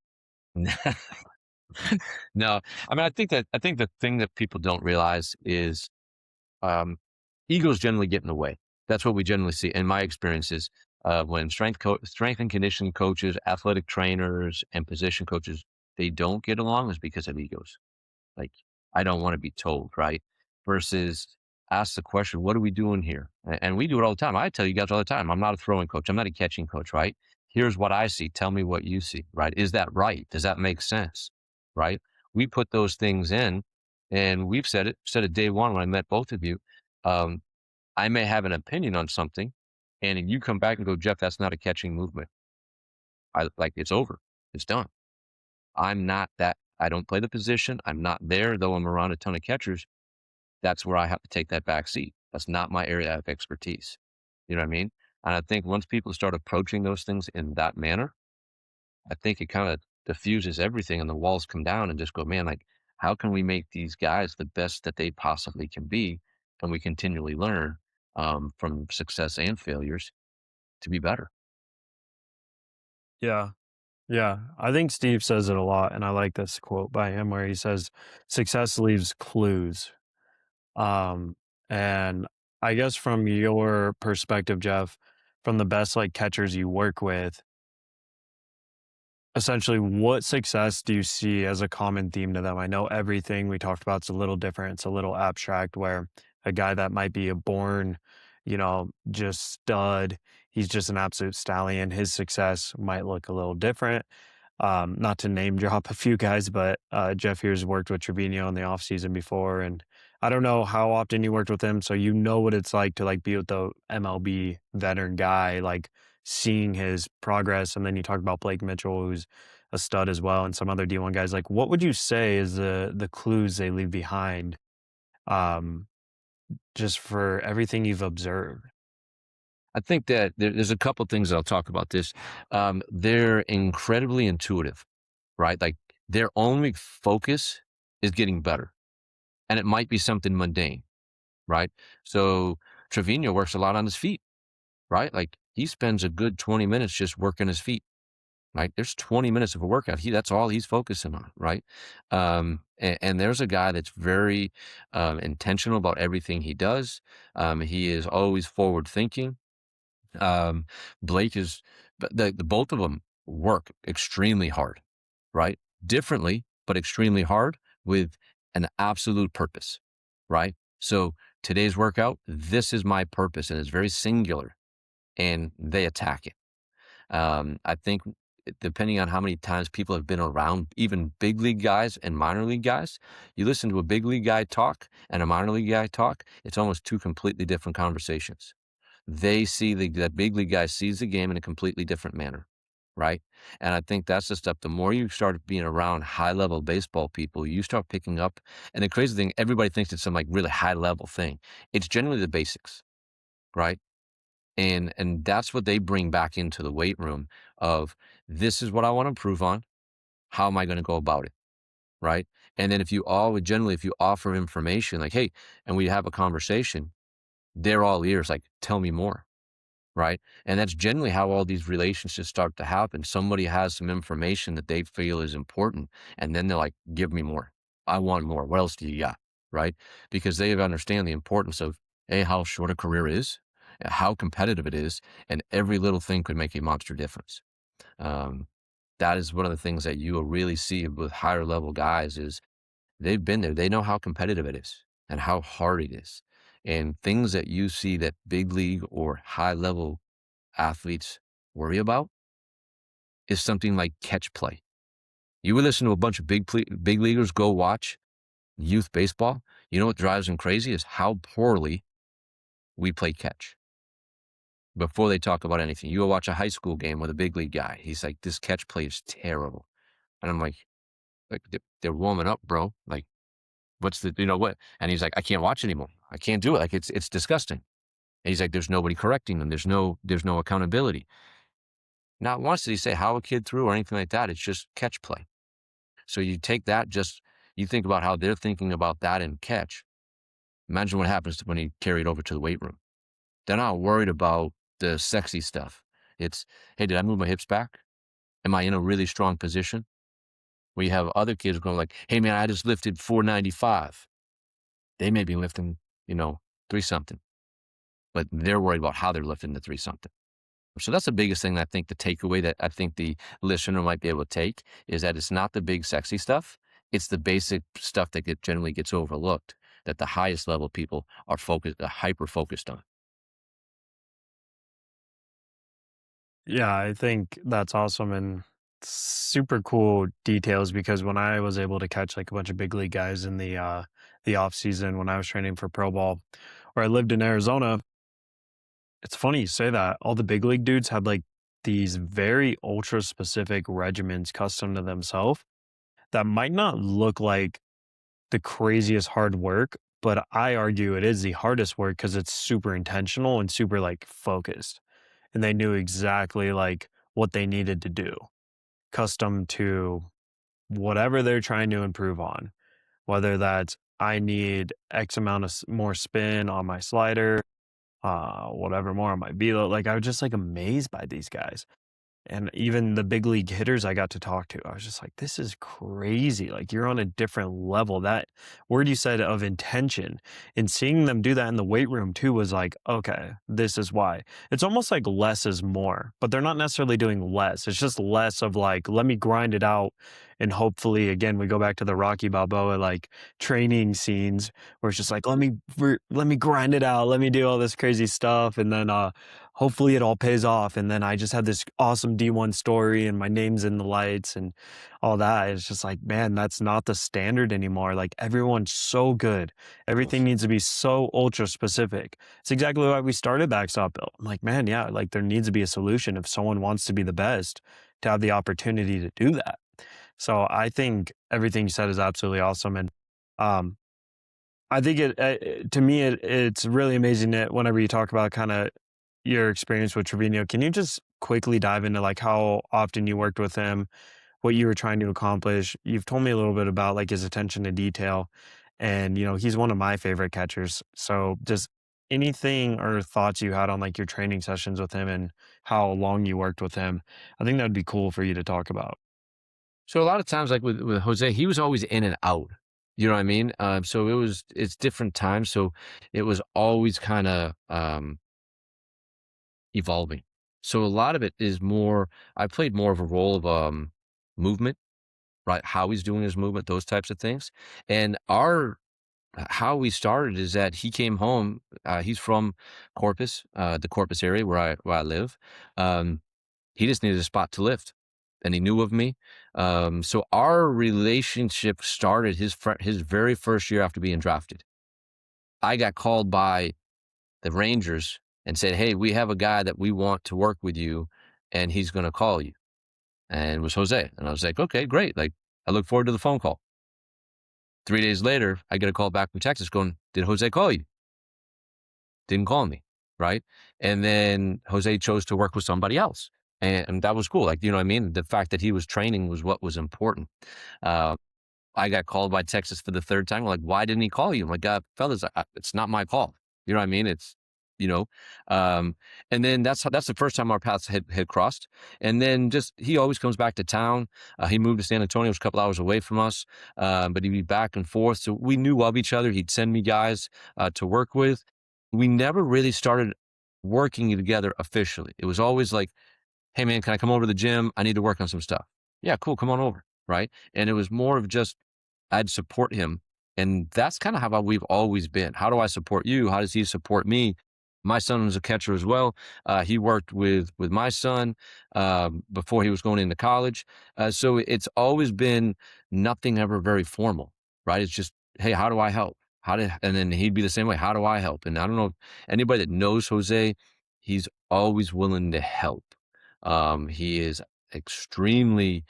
Speaker 2: No, I think the thing that people don't realize is um, egos generally get in the way. That's what we generally see in my experiences. When strength and conditioning coaches, athletic trainers, and position coaches they don't get along is because of egos. Like, I don't want to be told, right? Versus ask the question, what are we doing here? And we do it all the time. I tell you guys all the time, I'm not a throwing coach. I'm not a catching coach, right? Here's what I see. Tell me what you see, right? Is that right? Does that make sense? Right? We put those things in and we've said it day one when I met both of you. Um, I may have an opinion on something and you come back and go, Jeff, that's not a catching movement. I like it's over. It's done. I'm not that. I don't play the position. I'm not there, though I'm around a ton of catchers. That's where I have to take that back seat. That's not my area of expertise. You know what I mean? And I think once people start approaching those things in that manner, I think it kind of diffuses everything and the walls come down and just go, man, like, how can we make these guys the best that they possibly can be? And we continually learn from success and failures to be better.
Speaker 1: Yeah. Yeah. I think Steve says it a lot, and I like this quote by him where he says, "Success leaves clues." Um, and I guess from your perspective, Jeff, from the best like catchers you work with, essentially, what success do you see as a common theme to them? I know everything we talked about is a little different. It's a little abstract where a guy that might be a born, just stud, he's just an absolute stallion. His success might look a little different. Not to name drop a few guys, but Jeff here's worked with Trevino in the offseason before. And I don't know how often you worked with him. So you know what it's like to like be with the MLB veteran guy, like seeing his progress. And then you talk about Blake Mitchell, who's a stud as well, and some other D1 guys. Like, what would you say is the clues they leave behind, um, just for everything you've observed?
Speaker 2: I think that there's a couple things that I'll talk about this. They're incredibly intuitive, right? Like their only focus is getting better. And it might be something mundane, right? So Trevino works a lot on his feet, right? Like he spends a good 20 minutes just working his feet, right? There's 20 minutes of a workout. That's all he's focusing on, right? And there's a guy that's very intentional about everything he does. He is always forward thinking. Um, Blake is, but the both of them work extremely hard, right? Differently, but extremely hard with an absolute purpose, right? So today's workout, this is my purpose, and it's very singular, and they attack it. I think depending on how many times people have been around even big league guys and minor league guys, you listen to a big league guy talk and a minor league guy talk, it's almost two completely different conversations. They see that big league guy sees the game in a completely different manner, right? And I think that's the stuff. The more you start being around high level baseball people, you start picking up. And the crazy thing, everybody thinks it's some like really high level thing. It's generally the basics, right? And that's what they bring back into the weight room of this is what I want to improve on. How am I going to go about it? Right. And then if you offer information like, hey, and we have a conversation, they're all ears, like, tell me more. Right? And that's generally how all these relationships start to happen. Somebody has some information that they feel is important, and then they're like, give me more. I want more. What else do you got? Right? Because they understand the importance of how short a career is, how competitive it is, and every little thing could make a monster difference. Um, that is one of the things that you will really see with higher level guys is they've been there. They know how competitive it is and how hard it is. And things that you see that big league or high level athletes worry about is something like catch play. You would listen to a bunch of big leaguers go watch youth baseball. You know what drives them crazy is how poorly we play catch before they talk about anything. You go watch a high school game with a big league guy. He's like, this catch play is terrible. And I'm like they're warming up, bro. Like, what's the, what? And he's like, I can't watch anymore. I can't do it. Like, it's disgusting. And he's like, there's nobody correcting them. There's no accountability. Not once did he say how a kid threw or anything like that. It's just catch play. So you take that, you think about how they're thinking about that in catch. Imagine what happens when he carried over to the weight room. They're not worried about the sexy stuff. It's, hey, did I move my hips back? Am I in a really strong position? We have other kids going like, hey man, I just lifted 495. They may be lifting, three something, but they're worried about how they're lifting the three something. So that's the biggest thing I think the takeaway that I think the listener might be able to take is that it's not the big sexy stuff. It's the basic stuff that generally gets overlooked that the highest level people are hyper focused on.
Speaker 1: Yeah, I think that's awesome and super cool details because when I was able to catch like a bunch of big league guys in the off season when I was training for pro ball, where I lived in Arizona, it's funny you say that. All the big league dudes had like these very ultra specific regimens custom to themselves that might not look like the craziest hard work, but I argue it is the hardest work because it's super intentional and super like focused. And they knew exactly like what they needed to do, custom to whatever they're trying to improve on, whether that's I need X amount of more spin on my slider, whatever more on my velo. Like I was just like amazed by these guys. And even the big league hitters I got to talk to, I was just like, this is crazy. Like you're on a different level. That word you said of intention and seeing them do that in the weight room too was like, okay, this is why. It's almost like less is more, but they're not necessarily doing less. It's just less of like, let me grind it out. And hopefully, again, we go back to the Rocky Balboa like training scenes where it's just like, let me grind it out. Let me do all this crazy stuff. And then, hopefully it all pays off. And then I just have this awesome D1 story and my name's in the lights and all that. It's just like, man, that's not the standard anymore. Like everyone's so good. Everything needs to be so ultra specific. It's exactly why we started Backstop Built. I'm like, man, yeah, like there needs to be a solution if someone wants to be the best to have the opportunity to do that. So I think everything you said is absolutely awesome. And, um, I think to me, it's really amazing that whenever you talk about kind of your experience with Trevino, can you just quickly dive into like how often you worked with him, what you were trying to accomplish? You've told me a little bit about like his attention to detail, and he's one of my favorite catchers. So just anything or thoughts you had on like your training sessions with him and how long you worked with him, I think that would be cool for you to talk about.
Speaker 2: So a lot of times, like with Jose, he was always in and out. You know what I mean? So it's different times. So it was always kind of evolving. So a lot of it is more. I played more of a role of movement, right? How he's doing his movement, those types of things. And our how we started is that he came home. He's from Corpus, the Corpus area where I live. Um, he just needed a spot to lift, and he knew of me. So our relationship started his very first year after being drafted. I got called by the Rangers and said, "Hey, we have a guy that we want to work with you, and he's going to call you." And it was Jose, and I was like, "Okay, great." Like I look forward to the phone call. 3 days later, I get a call back from Texas going, "Did Jose call you?" Didn't call me, right? And then Jose chose to work with somebody else. And that was cool. Like, you know what I mean? The fact that he was training was what was important. Uh, I got called by Texas for the third time. Like, why didn't he call you? I'm like, fellas, it's not my call. You know what I mean? You know, um, and then that's the first time our paths had crossed. And then just he always comes back to town. He moved to San Antonio, it was a couple hours away from us, but he'd be back and forth. So we knew of each other. He'd send me guys to work with. We never really started working together officially. It was always like, "Hey man, can I come over to the gym? I need to work on some stuff." "Yeah, cool, come on over." Right? And it was more of just I'd support him. And that's kind of how we've always been. How do I support you? How does he support me? My son was a catcher as well. He worked with my son before he was going into college. So it's always been nothing ever very formal, right? It's just, hey, how do I help? And then he'd be the same way. How do I help? And I don't know if anybody that knows Jose, he's always willing to help. He is extremely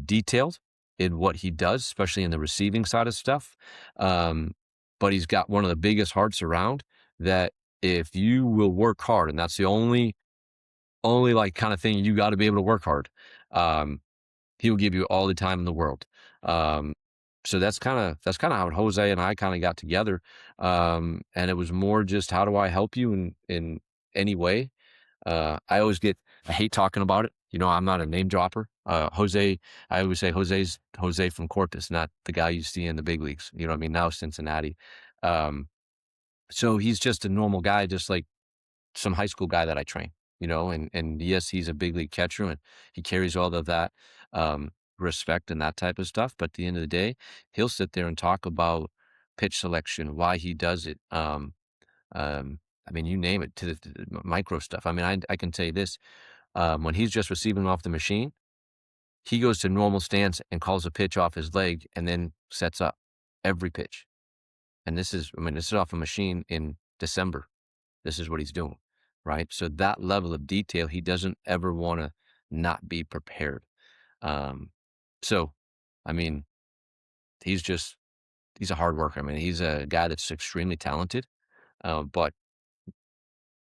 Speaker 2: detailed in what he does, especially in the receiving side of stuff. Um, but he's got one of the biggest hearts around that if you will work hard, and that's the only like kind of thing you got to be able to work hard. Um, he will give you all the time in the world. Um, so that's kind of how Jose and I kind of got together. And it was more just how do I help you in any way. I hate talking about it. You know, I'm not a name dropper. Jose, I always say Jose's Jose from Corpus, not the guy you see in the big leagues. You know what I mean? Now Cincinnati. Um, so he's just a normal guy, just like some high school guy that I train, and yes, he's a big league catcher and he carries all of that, respect and that type of stuff. But at the end of the day, he'll sit there and talk about pitch selection, why he does it. I mean, you name it to the micro stuff. I mean, I can tell you this, when he's just receiving off the machine, he goes to normal stance and calls a pitch off his leg and then sets up every pitch. And this is off a machine in December. This is what he's doing, right? So that level of detail, he doesn't ever wanna not be prepared. Um, so, I mean, he's just he's a hard worker. I mean, he's a guy that's extremely talented, but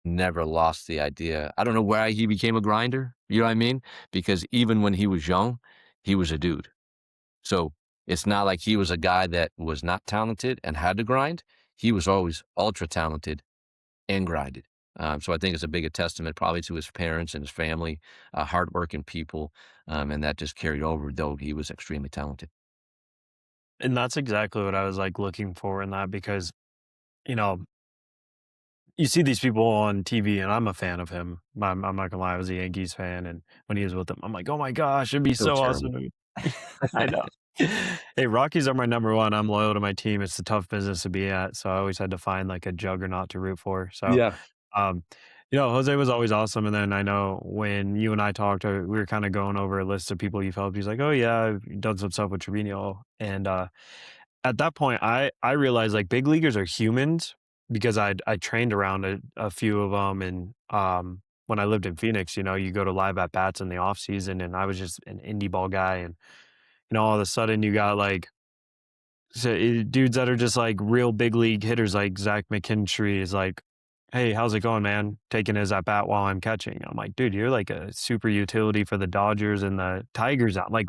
Speaker 2: never lost the idea. I don't know why he became a grinder, you know what I mean? Because even when he was young, he was a dude. So, it's not like he was a guy that was not talented and had to grind. He was always ultra talented and grinded. So I think it's a big a testament probably to his parents and his family, hardworking people, and that just carried over, though he was extremely talented.
Speaker 1: And that's exactly what I was like looking for in that because, you know, you see these people on TV, and I'm a fan of him. I'm not gonna lie, I was a Yankees fan, and when he was with them, I'm like, "Oh my gosh, it'd be
Speaker 2: So
Speaker 1: so
Speaker 2: terrible.
Speaker 1: awesome." I know. Hey, Rockies are my number one. I'm loyal to my team. It's a tough business to be at, so I always had to find like a juggernaut to root for. So,
Speaker 2: Yeah.
Speaker 1: um, Jose was always awesome. And then I know when you and I talked, we were kind of going over a list of people you've helped. He's like, "Oh yeah, I've done some stuff with Trevino," and at that point, I realized, like, big leaguers are humans because I trained around a few of them, and, when I lived in Phoenix, you go to live at bats in the off season, and I was just an indie ball guy, and, all of a sudden, you got, like, dudes that are just, like, real big league hitters, like Zach McKinstry is like, "Hey, how's it going, man?" Taking his at bat while I'm catching. I'm like, "Dude, you're like a super utility for the Dodgers and the Tigers." I'm like,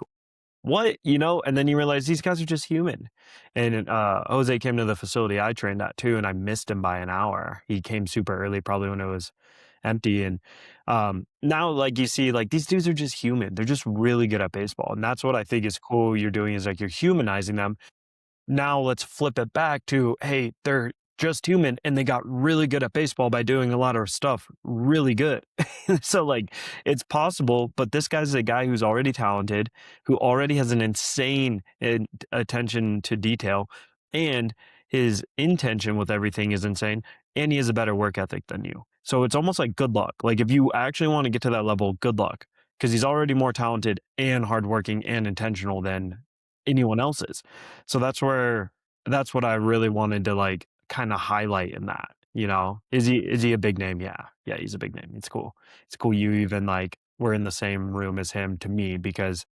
Speaker 1: what? And then you realize these guys are just human. And, Jose came to the facility I trained at too, and I missed him by an hour. He came super early, probably when it was empty, and, now, like, you see, like, these dudes are just human. They're just really good at baseball, and that's what I think is cool you're doing is, like, you're humanizing them. Now let's flip it back to, hey, they're just human and they got really good at baseball by doing a lot of stuff really good. So like it's possible, but this guy's a guy who's already talented, who already has an insane attention to detail, and his intention with everything is insane, and he has a better work ethic than you. So it's almost like good luck. Like if you actually want to get to that level, good luck because he's already more talented and hardworking and intentional than anyone else is. So that's what I really wanted to, like, kinda highlight in that, you know? Is he a big name? Yeah. Yeah, he's a big name. It's cool. It's cool you even, like, were in the same room as him to me because,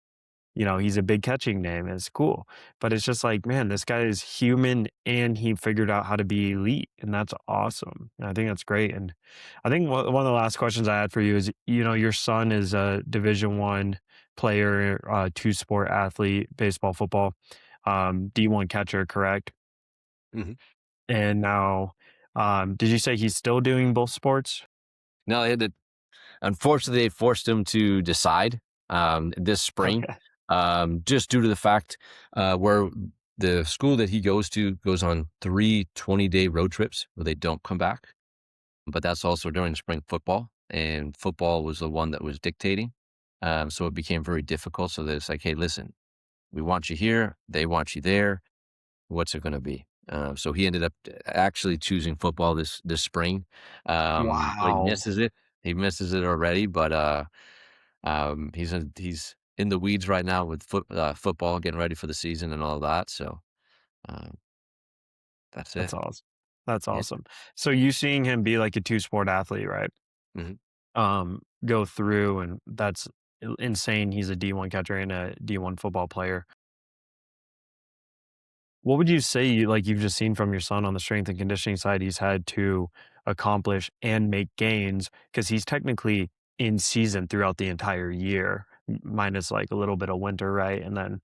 Speaker 1: he's a big catching name, it's cool. But it's just like, man, this guy is human and he figured out how to be elite, and that's awesome. And I think that's great, and I think one of the last questions I had for you is, your son is a Division I player, two-sport athlete, baseball, football, D1 catcher, correct?
Speaker 2: Mhm.
Speaker 1: And now, did you say he's still doing both sports?
Speaker 2: No, they had to unfortunately, they forced him to decide, this spring,
Speaker 1: Okay.
Speaker 2: just due to the fact, where the school that he goes to goes on 3 20-day road trips where they don't come back, but that's also during spring football, and football was the one that was dictating, so it became very difficult, so that it's like, "Hey, listen, we want you here, they want you there, what's it gonna be?" So he ended up actually choosing football this spring. So he
Speaker 1: Wow.
Speaker 2: misses it. He misses it already, but he's in the weeds right now with football, getting ready for the season and all that. So um, that's
Speaker 1: That's
Speaker 2: it.
Speaker 1: awesome. That's
Speaker 2: Yeah.
Speaker 1: awesome. So you seeing him be like a two-sport athlete, right?
Speaker 2: Mhm.
Speaker 1: Go through, and that's insane. He's a D1 catcher and a D1 football player. What would you say you've just seen from your son on the strength and conditioning side he's had to accomplish and make gains because he's technically in season throughout the entire year, minus like a little bit of winter, right? And then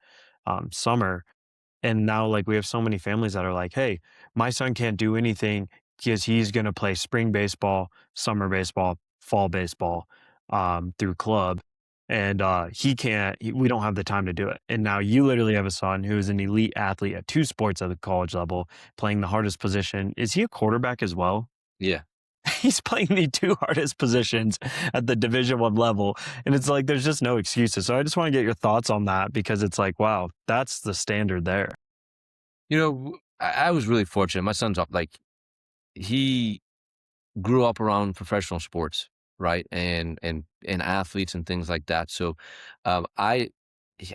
Speaker 1: summer. And now, like, we have so many families that are like, "Hey, my son can't do anything because he's gonna play spring baseball, summer baseball, fall baseball, through club, and, we don't have the time to do it." And now you literally have a son who is an elite athlete at 2 sports at the college level, playing the hardest position. Is he a quarterback as well?
Speaker 2: Yeah.
Speaker 1: He's playing the 2 hardest positions at the Division I level, and it's like, there's just no excuses. So I just wanna get your thoughts on that because it's like, wow, that's the standard there.
Speaker 2: I was really fortunate. My son's up like he grew up around professional sports, right? And athletes and things like that. So I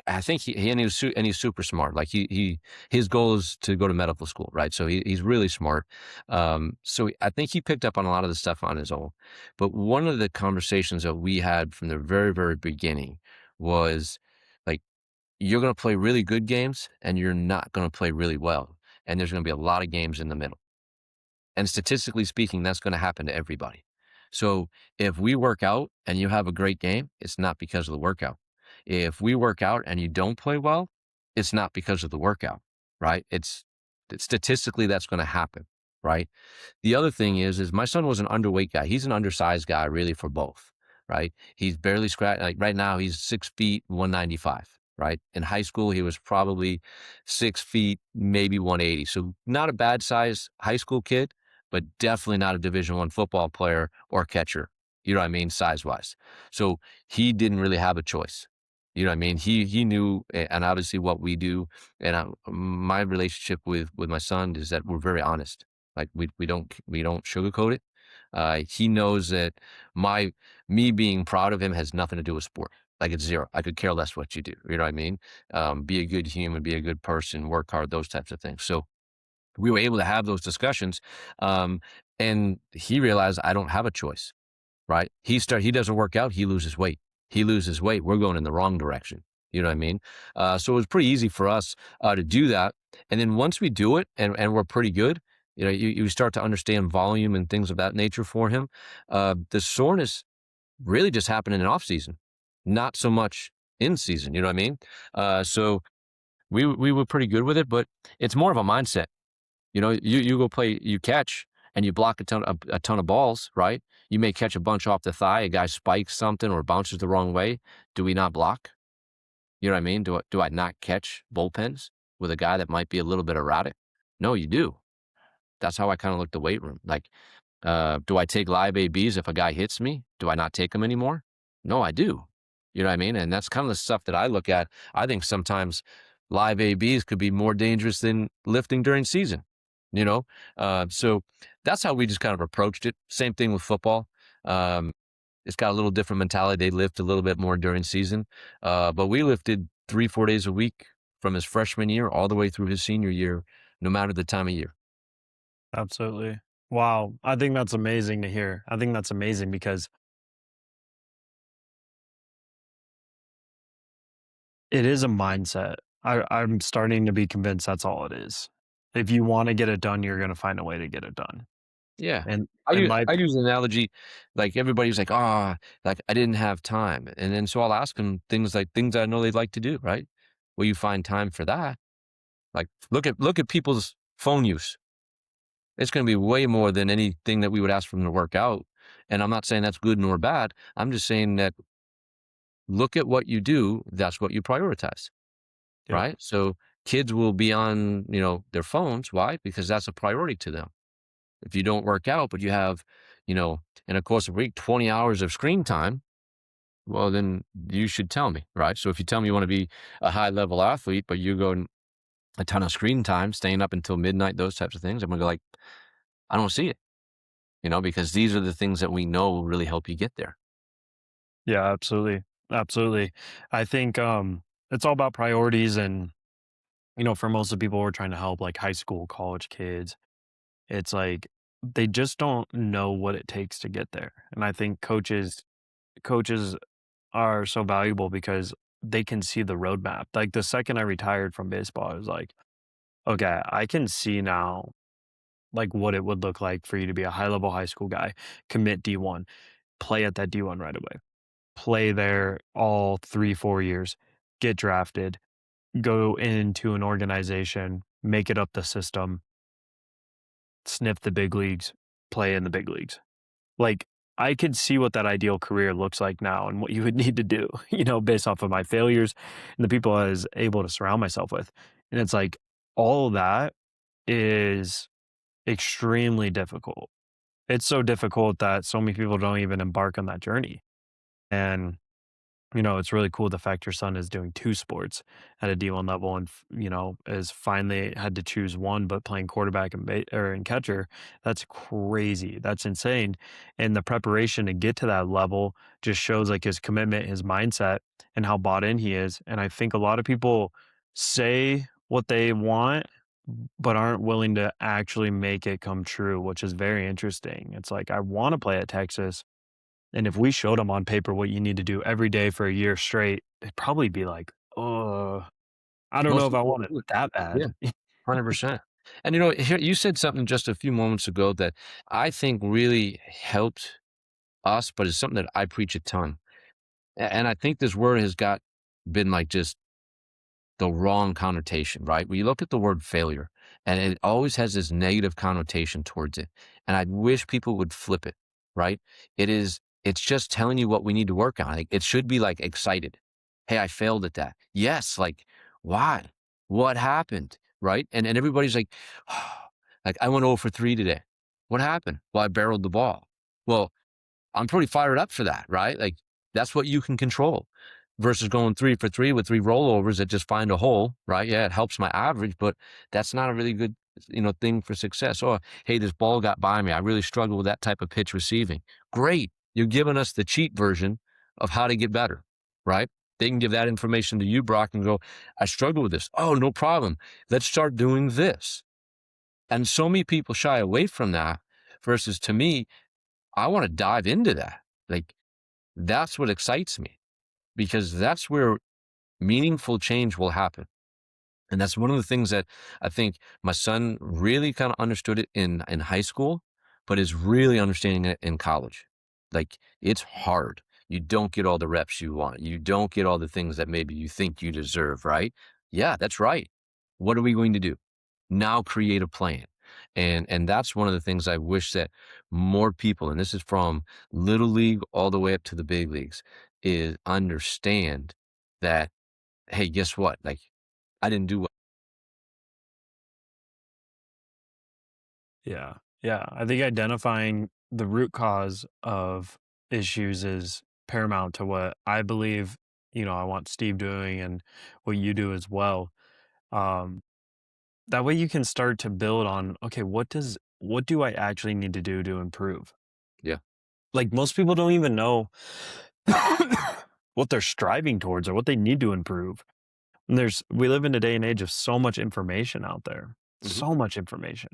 Speaker 2: I think and he's super smart. Like his goal is to go to medical school, right? So he's really smart. So I think he picked up on a lot of the stuff on his own. But one of the conversations that we had from the very, very beginning was like, you're going to play really good games and you're not going to play really well. And there's going to be a lot of games in the middle. And statistically speaking, that's going to happen to everybody. So if we work out and you have a great game, it's not because of the workout. If we work out and you don't play well, it's not because of the workout, right? Statistically that's going to happen, right? The other thing is my son was an underweight guy. He's an undersized guy really for both, right? He's barely scratched. Like right now, he's 6 feet, 195, right? In high school, he was probably 6 feet, maybe 180. So not a bad size high school kid, but definitely not a Division I football player or catcher. You know what I mean? Size wise. So he didn't really have a choice. You know what I mean? He knew, and obviously what we do, and my relationship with my son is that we're very honest. Like we don't sugarcoat it. He knows that my me being proud of him has nothing to do with sport. Like it's zero. I could care less what you do. You know what I mean? Be a good human, be a good person, work hard, those types of things. So we were able to have those discussions, um, and he realized I don't have a choice. Right? He doesn't work out, he loses weight. He loses weight, we're going in the wrong direction. You know what I mean? So it was pretty easy for us to do that. And then once we do it and we're pretty good, you start to understand volume and things of that nature for him. The soreness really just happened in an off season, not so much in season. You know what I mean? So we were pretty good with it, but it's more of a mindset. You go play, you catch, and you block a ton of balls, right? You may catch a bunch off the thigh, a guy spikes something or bounces the wrong way. Do we not block? You know what I mean? Do I not catch bullpens with a guy that might be a little bit erratic? No, you do. That's how I kind of look at the weight room. Like, do I take live ABs if a guy hits me? Do I not take them anymore? No, I do. You know what I mean? And that's kind of the stuff that I look at. I think sometimes live ABs could be more dangerous than lifting during season, you know? So that's how we just kind of approached it. Same thing with football. Um, it's got a little different mentality. They lift a little bit more during season. But we lifted 3, 4 days a week from his freshman year all the way through his senior year, no matter the time of year.
Speaker 1: Absolutely. Wow. I think that's amazing to hear. I think that's amazing because it is a mindset. I'm starting to be convinced that's all it is. If you wanna get it done, you're gonna find a way to get it done.
Speaker 2: Yeah.
Speaker 1: And
Speaker 2: I
Speaker 1: in
Speaker 2: use
Speaker 1: my
Speaker 2: I use an analogy, like, everybody's like, "Ah, like, I didn't have time," and then so I'll ask them things I know they'd like to do, right? Will you find time for that? Like, look at people's phone use. It's gonna be way more than anything that we would ask for them to work out, and I'm not saying that's good nor bad, I'm just saying that look at what you do, that's what you prioritize,
Speaker 1: Yep.
Speaker 2: right? So, kids will be on, their phones, why? Because that's a priority to them. If you don't work out, but you have, in a course of a week, 20 hours of screen time, well, then you should tell me, right? So if you tell me you want to be a high level athlete, but you go a ton of screen time, staying up until midnight, those types of things, I'm gonna go like, I don't see it, because these are the things that we know will really help you get there.
Speaker 1: Yeah, absolutely. Absolutely. I think, it's all about priorities and, for most of the people we're trying to help, like high school, college kids, it's like they just don't know what it takes to get there. And I think coaches are so valuable because they can see the roadmap. Like the second I retired from baseball, I was like, okay, I can see now like what it would look like for you to be a high level high school guy, commit D1, play at that D1 right away, play there all 3, 4 years, get drafted, go into an organization, make it up the system, sniff the big leagues, play in the big leagues. Like, I could see what that ideal career looks like now and what you would need to do, based off of my failures and the people I was able to surround myself with. And it's like all of that is extremely difficult. It's so difficult that so many people don't even embark on that journey. And It's really cool the fact your son is doing 2 sports at a D1 level and, is finally had to choose one, but playing quarterback and catcher, that's crazy. That's insane. And the preparation to get to that level just shows like his commitment, his mindset, and how bought in he is. And I think a lot of people say what they want, but aren't willing to actually make it come true, which is very interesting. It's like, I want to play at Texas, and if we showed them on paper what you need to do every day for a year straight, they'd probably be like, "Oh, I don't know
Speaker 2: Most
Speaker 1: if I
Speaker 2: people
Speaker 1: want it
Speaker 2: would.
Speaker 1: that
Speaker 2: Yeah,
Speaker 1: bad."
Speaker 2: 100%. And, here you said something just a few moments ago that I think really helped us, but it's something that I preach a ton. And I think this word has been like just the wrong connotation, right? When you look at the word failure, and it always has this negative connotation towards it. And I wish people would flip it, right? It's just telling you what we need to work on. Like, it should be like excited. Hey, I failed at that. Yes, like, why? What happened? Right? And everybody's like, like, I went 0 for 3 today. What happened? Well, I barreled the ball. Well, I'm pretty fired up for that, right? Like, that's what you can control versus going 3 for 3 with 3 rollovers that just find a hole, right? Yeah, it helps my average, but that's not a really good, thing for success. Oh, hey, this ball got by me. I really struggle with that type of pitch receiving. Great. You're giving us the cheat version of how to get better, right? They can give that information to you, Brock, and go, I struggle with this. Oh, no problem. Let's start doing this. And so many people shy away from that versus to me, I want to dive into that. Like, that's what excites me because that's where meaningful change will happen. And that's one of the things that I think my son really kind of understood it in high school, but is really understanding it in college. Like, it's hard. You don't get all the reps you want. You don't get all the things that maybe you think you deserve, right? Yeah, that's right. What are we going to do? Now create a plan. And that's one of the things I wish that more people, and this is from little league all the way up to the big leagues, is understand that, hey, guess what? Like, I didn't do well.
Speaker 1: Yeah. Yeah. I think identifying the root cause of issues is paramount to what I believe, I want Steve doing and what you do as well. Um, that way you can start to build on, okay, what do I actually need to do to improve?
Speaker 2: Yeah.
Speaker 1: Like most people don't even know what they're striving towards or what they need to improve. And we live in a day and age of so much information out there,
Speaker 2: Hmm.
Speaker 1: so much information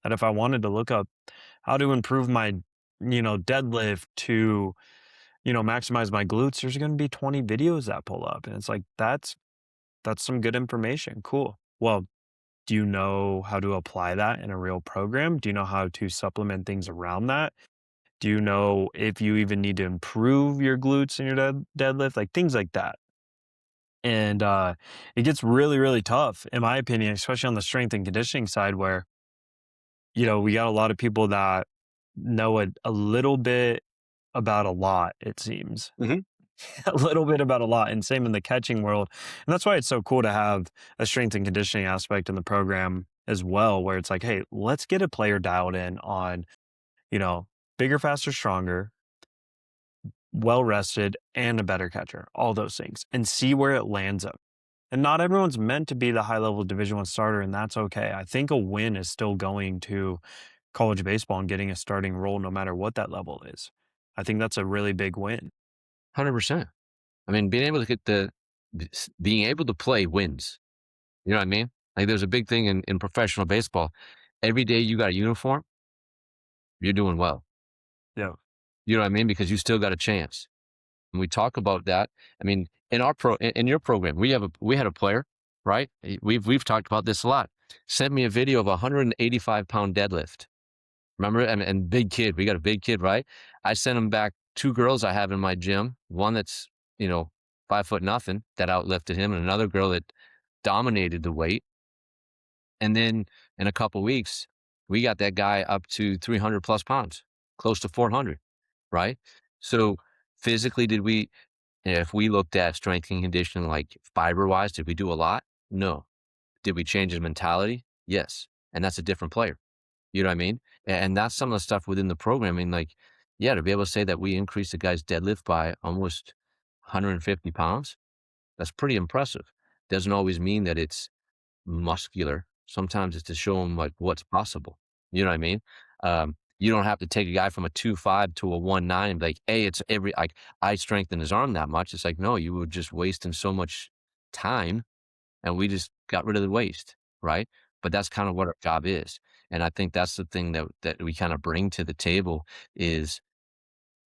Speaker 1: that if I wanted to look up how to improve my, deadlift to, maximize my glutes, there's going to be 20 videos that pull up. And it's like, that's some good information. Cool. Well, do you know how to apply that in a real program? Do you know how to supplement things around that? Do you know if you even need to improve your glutes and your deadlift? Like things like that. And it gets really, really tough, in my opinion, especially on the strength and conditioning side, where, we got a lot of people that know a little bit about a lot, it seems.
Speaker 2: Hmm.
Speaker 1: A little bit about a lot, and same in the catching world. And that's why it's so cool to have a strength and conditioning aspect in the program as well, where it's like, hey, let's get a player dialed in on, you know, bigger, faster, stronger, well rested, and a better catcher, all those things, and see where it lands up. And not everyone's meant to be the high level Division 1 starter, and that's okay. I think a win is still going to college baseball and getting a starting role no matter what that level is. I think that's a really big win.
Speaker 2: 100%. I mean, being able to being able to play wins. You know what I mean? Like, there's a big thing in professional baseball. Every day you got a uniform, you're doing well.
Speaker 1: Yeah.
Speaker 2: You know what I mean? Because you still got a chance. And we talk about that. I mean, in your program, we had a player, right? We've talked about this a lot. Sent me a video of a 185-pound deadlift. Remember? And big kid. We got a big kid, right? I sent him back 2 girls I have in my gym. One that's, 5 foot nothing that outlifted him, and another girl that dominated the weight. And then in a couple weeks, we got that guy up to 300 plus pounds, close to 400, right? So physically, if we looked at strength and conditioning, like fiber wise, did we do a lot? No. Did we change his mentality? Yes. And that's a different player. You know what I mean? And that's some of the stuff within the programming. Like, yeah, to be able to say that we increased the guy's deadlift by almost 150 pounds. That's pretty impressive. Doesn't always mean that it's muscular. Sometimes it's to show them like what's possible. You know what I mean? You don't have to take a guy from a 2.5 to a 1.9 and be like, hey, it's every like I strengthen his arm that much. It's like, no, you were just wasting so much time and we just got rid of the waste, right? But that's kind of what our job is. And I think that's the thing that we kind of bring to the table is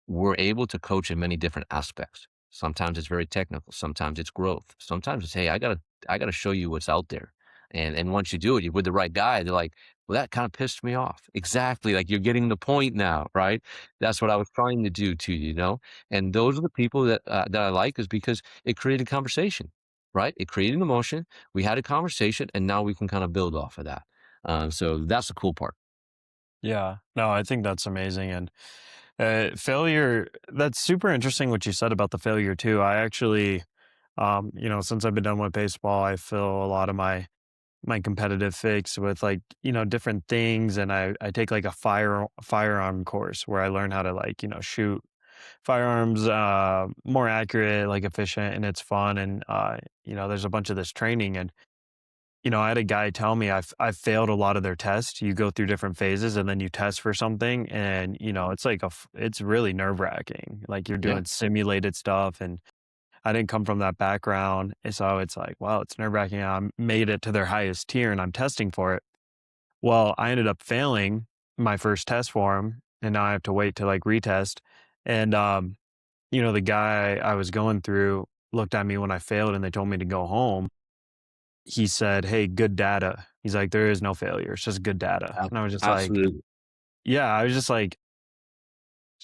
Speaker 2: we're able to coach in many different aspects. Sometimes it's very technical, sometimes it's growth, sometimes it's, "Hey, I gotta show you what's out there." And once you do it, you're with the right guy, they're like, "Well, that kinda pissed me off." Exactly, like, you're getting the point now, right? That's what I was trying to do to you, you know? And those are the people that I like is because it created conversation, right? It created emotion, we had a conversation, and now we can kinda build off of that. So that's the cool part.
Speaker 1: Yeah. No, I think that's amazing. And failure, that's super interesting what you said about the failure too. I actually, since I've been done with baseball, I fill a lot of my competitive fix with like, different things. And I take like a firearm course where I learn how to like, shoot firearms more accurate, like efficient, and it's fun. And there's a bunch of this training. And I had a guy tell me I've failed a lot of their tests. You go through different phases and then you test for something, and it's like it's really nerve-wracking. Like you're
Speaker 2: Yeah,
Speaker 1: doing simulated stuff, and I didn't come from that background. And so it's like, wow, it's nerve-wracking. I made it to their highest tier and I'm testing for it. Well, I ended up failing my first test for him, and now I have to wait to like retest. And the guy I was going through looked at me when I failed and they told me to go home. He said, "Hey, good data." He's like, "There is no failure. It's just good data." And I was just like,
Speaker 2: absolutely.
Speaker 1: yeah, I was just like,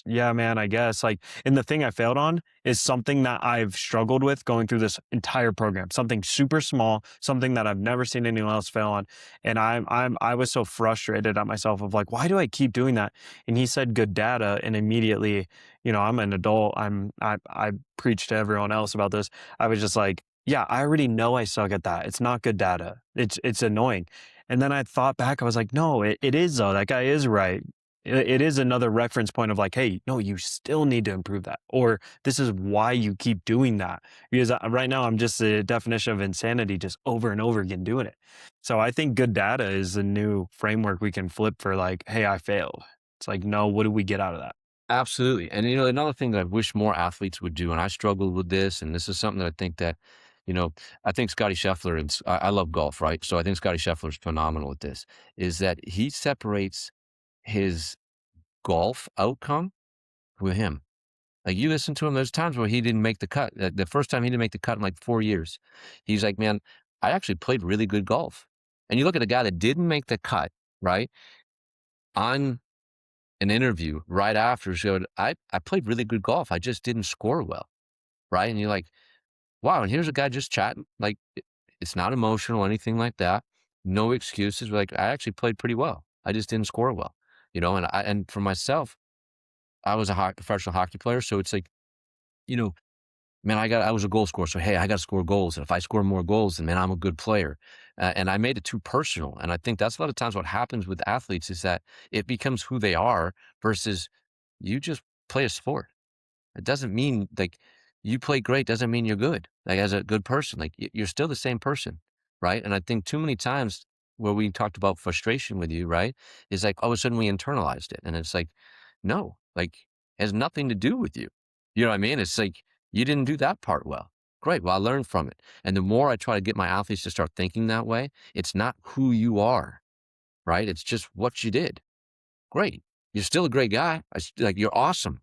Speaker 1: yeah, man, I guess. Like, and the thing I failed on is something that I've struggled with going through this entire program. Something super small, something that I've never seen anyone else fail on. And I was so frustrated at myself of like, why do I keep doing that? And he said good data, and immediately, I'm an adult. I preach to everyone else about this. I was just like, yeah, I already know I suck at that. It's not good data. It's annoying. And then I thought back, I was like, no, it is though. That guy is right. It is another reference point of like, hey, no, you still need to improve that, or this is why you keep doing that. Because right now I'm just the definition of insanity, just over and over again doing it. So I think good data is a new framework we can flip for like, hey, I failed. It's like, no, what do we get out of that?
Speaker 2: Absolutely. And another thing that I wish more athletes would do, and I struggled with this, and this is something that I think that, you know, I think Scotty Scheffler and I love golf, right? So I think Scotty Scheffler is phenomenal at this, is that he separates his golf outcome with him. Like you listen to him, there's times where he didn't make the cut. The first time he didn't make the cut in like 4 years. He's like, man, I actually played really good golf. And you look at a guy that didn't make the cut, right? On an interview right after showed, I played really good golf. I just didn't score well. Right. And you're like, wow. And here's a guy just chatting. Like it's not emotional or anything like that. No excuses. Like I actually played pretty well. I just didn't score well. And for myself, I was a professional hockey player. So it's like, you know, man, I was a goal scorer. So hey, I got to score goals. And if I score more goals, then man, I'm a good player. And I made it too personal. And I think that's a lot of times what happens with athletes is that it becomes who they are versus you just play a sport. It doesn't mean like you play great doesn't mean you're good. Like as a good person, like you're still the same person, right? And I think too many times where we talked about frustration with you, right, is like all of a sudden we internalized it, and it's like, no, like it has nothing to do with you. You know what I mean? It's like you didn't do that part well. Great. Well, I learned from it. And the more I try to get my athletes to start thinking that way, it's not who you are, right? It's just what you did. Great. You're still a great guy. Like you're awesome.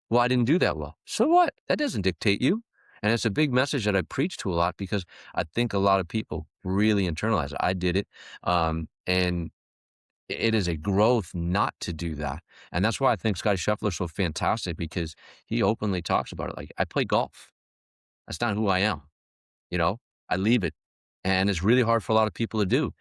Speaker 2: Well, I didn't do that well. So what? That doesn't dictate you. And it's a big message that I preach to a lot because I think a lot of people really internalize it. I did it. And it is a growth not to do that. And that's why I think Scotty Scheffler is so fantastic because he openly talks about it. Like, I play golf. That's not who I am. You know, I leave it. And it's really hard for a lot of people to do.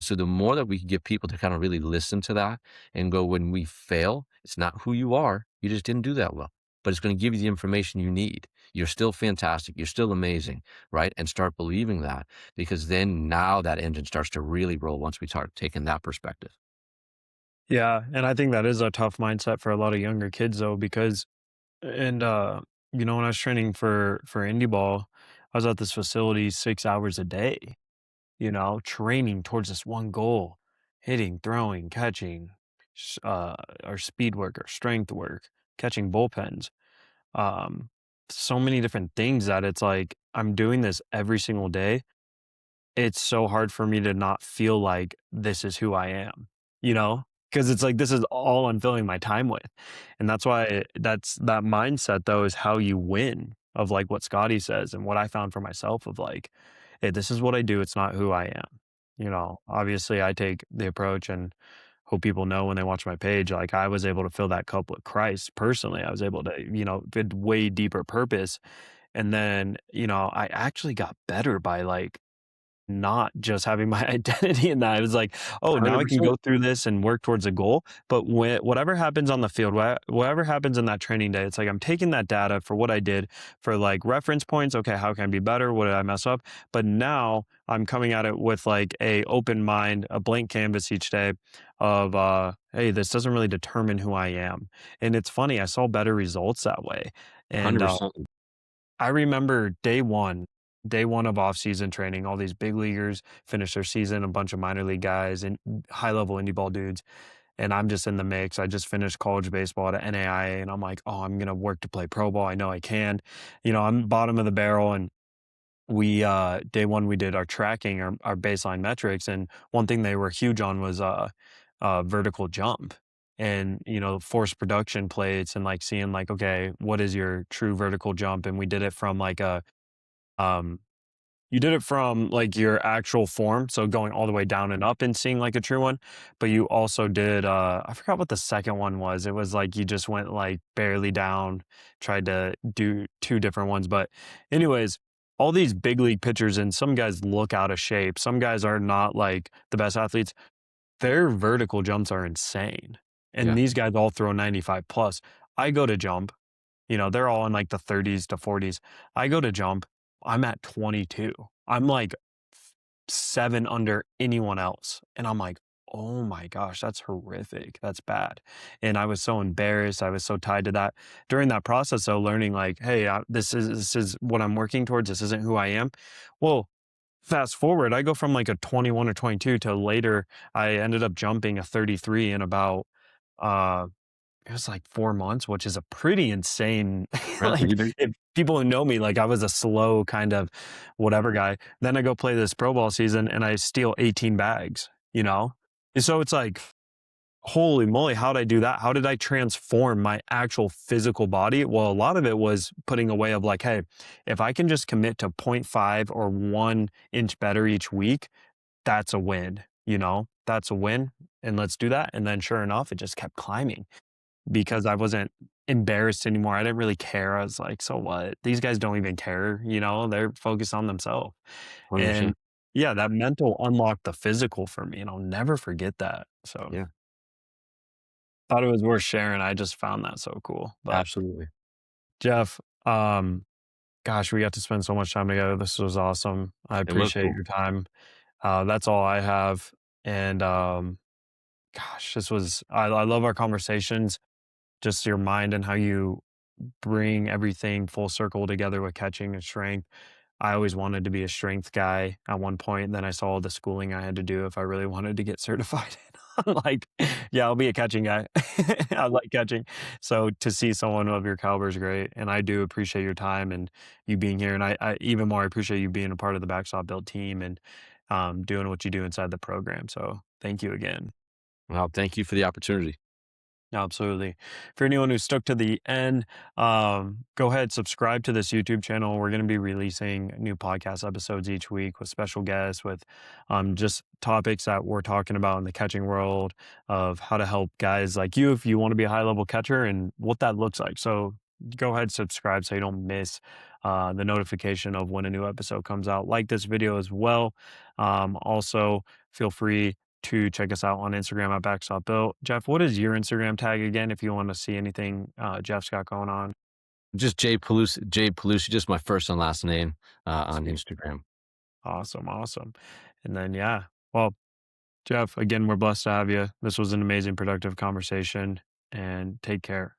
Speaker 2: So the more that we can get people to kind of really listen to that and go, when we fail, it's not who you are. You just didn't do that well, but it's going to give you the information you need. You're still fantastic. You're still amazing, right? And start believing that because then now that engine starts to really roll once we start taking that perspective.
Speaker 1: Yeah, and I think that is a tough mindset for a lot of younger kids though, because and when I was training for indie ball, I was at this facility 6 hours a day, training towards this one goal, hitting, throwing, catching, our speed work, our strength work, catching bullpens. Um, so many different things that it's like I'm doing this every single day. It's so hard for me to not feel like this is who I am, you know? Because it's like this is all I'm filling my time with. And that's why that mindset though is how you win of like what Scotty says and what I found for myself of like, hey, this is what I do, it's not who I am. Obviously I take the approach and hope people know when they watch my page, like I was able to fill that cup with Christ personally. I was able to, fit way deeper purpose. And then, I actually got better by like not just having my identity in that. It was like, "Oh, now I can
Speaker 2: 100%.
Speaker 1: go through this and work towards a goal." But whatever happens on the field, whatever happens in that training day, it's like I'm taking that data for what I did for like reference points. Okay, how can I be better? What did I mess up? But now I'm coming at it with like a open mind, a blank canvas each day of hey, this doesn't really determine who I am. And it's funny, I saw better results that way. And
Speaker 2: 100%.
Speaker 1: I remember day one of off-season training, all these big leaguers finish their season, a bunch of minor league guys and high-level indie ball dudes, and I'm just in the mix. I just finished college baseball at NAIA, and I'm like, "Oh, I'm gonna work to play pro ball. I know I can." I'm bottom of the barrel, and day one, we did our tracking, our baseline metrics, and one thing they were huge on was, vertical jump and, force production plates and, like, seeing, like, okay, what is your true vertical jump? And we did it from, like, um you did it from, like, your actual form, so going all the way down and up and seeing, like, a true one, but you also did, I forgot what the second one was. It was, like, you just went, like, barely down, tried to do 2 different ones, but anyways, all these big league pitchers and some guys look out of shape, some guys are not, like, the best athletes. Their vertical jumps are insane, and
Speaker 2: Yeah.
Speaker 1: these guys all throw 95 plus. I go to jump, they're all in like the 30s to 40s. I go to jump, I'm at 22. I'm like 7 under anyone else. And I'm like, oh my gosh, that's horrific. That's bad. And I was so embarrassed. I was so tied to that. During that process, though, learning like, hey, this is what I'm working towards. This isn't who I am. Well, fast forward, I go from like a 21 or 22 to later, I ended up jumping a 33 in about uh it was like 4 months, which is a pretty insane
Speaker 2: Right,
Speaker 1: like,
Speaker 2: either.
Speaker 1: if people who know me, like, I was a slow kind of whatever guy. Then I go play this pro ball season and I steal 18 bags, you know? And so it's like, holy moly, how'd I do that? How did I transform my actual physical body? Well, a lot of it was putting away of like, hey, if I can just commit to point 0.5 or 1 inch better each week, that's a win, That's a win, and let's do that. And then sure enough, it just kept climbing because I wasn't embarrassed anymore. I didn't really care. I was like, "So what? These guys don't even care," They're focused on themselves.
Speaker 2: 100%.
Speaker 1: And yeah, that mental unlocked the physical for me, and I'll never forget that. So,
Speaker 2: Yeah,
Speaker 1: thought it was worth sharing. I just found that so cool. But
Speaker 2: absolutely.
Speaker 1: Jeff, gosh, we got to spend so much time together. This was awesome. I
Speaker 2: It was
Speaker 1: appreciate
Speaker 2: cool.
Speaker 1: your time. That's all I have. And gosh, I love our conversations, just your mind and how you bring everything full circle together with catching and strength. I always wanted to be a strength guy at one point. Then I saw the schooling I had to do if I really wanted to get certified. I'm like, yeah, I'll be a catching guy. I like catching. So to see someone of your caliber is great. And I do appreciate your time and you being here. And I even more appreciate you being a part of the Backstop Build team and doing what you do inside the program. So thank you again.
Speaker 2: Well, thank you for the opportunity.
Speaker 1: Absolutely. For anyone who stuck to the end, go ahead, subscribe to this YouTube channel. We're going to be releasing new podcast episodes each week with special guests, with just topics that we're talking about in the catching world of how to help guys like you if you want to be a high level catcher and what that looks like. So go ahead, subscribe so you don't miss the notification of when a new episode comes out. Like this video as well. Also, feel free to check us out on Instagram at Backstop Built. Jeff, what is your Instagram tag again if you want to see anything Jeff's got going on?
Speaker 2: Just Jay Paluseo, just my first and last name, on
Speaker 1: Sweet.
Speaker 2: Instagram.
Speaker 1: Awesome. Awesome. And then, yeah. Well, Jeff, again, we're blessed to have you. This was an amazing, productive conversation and take care.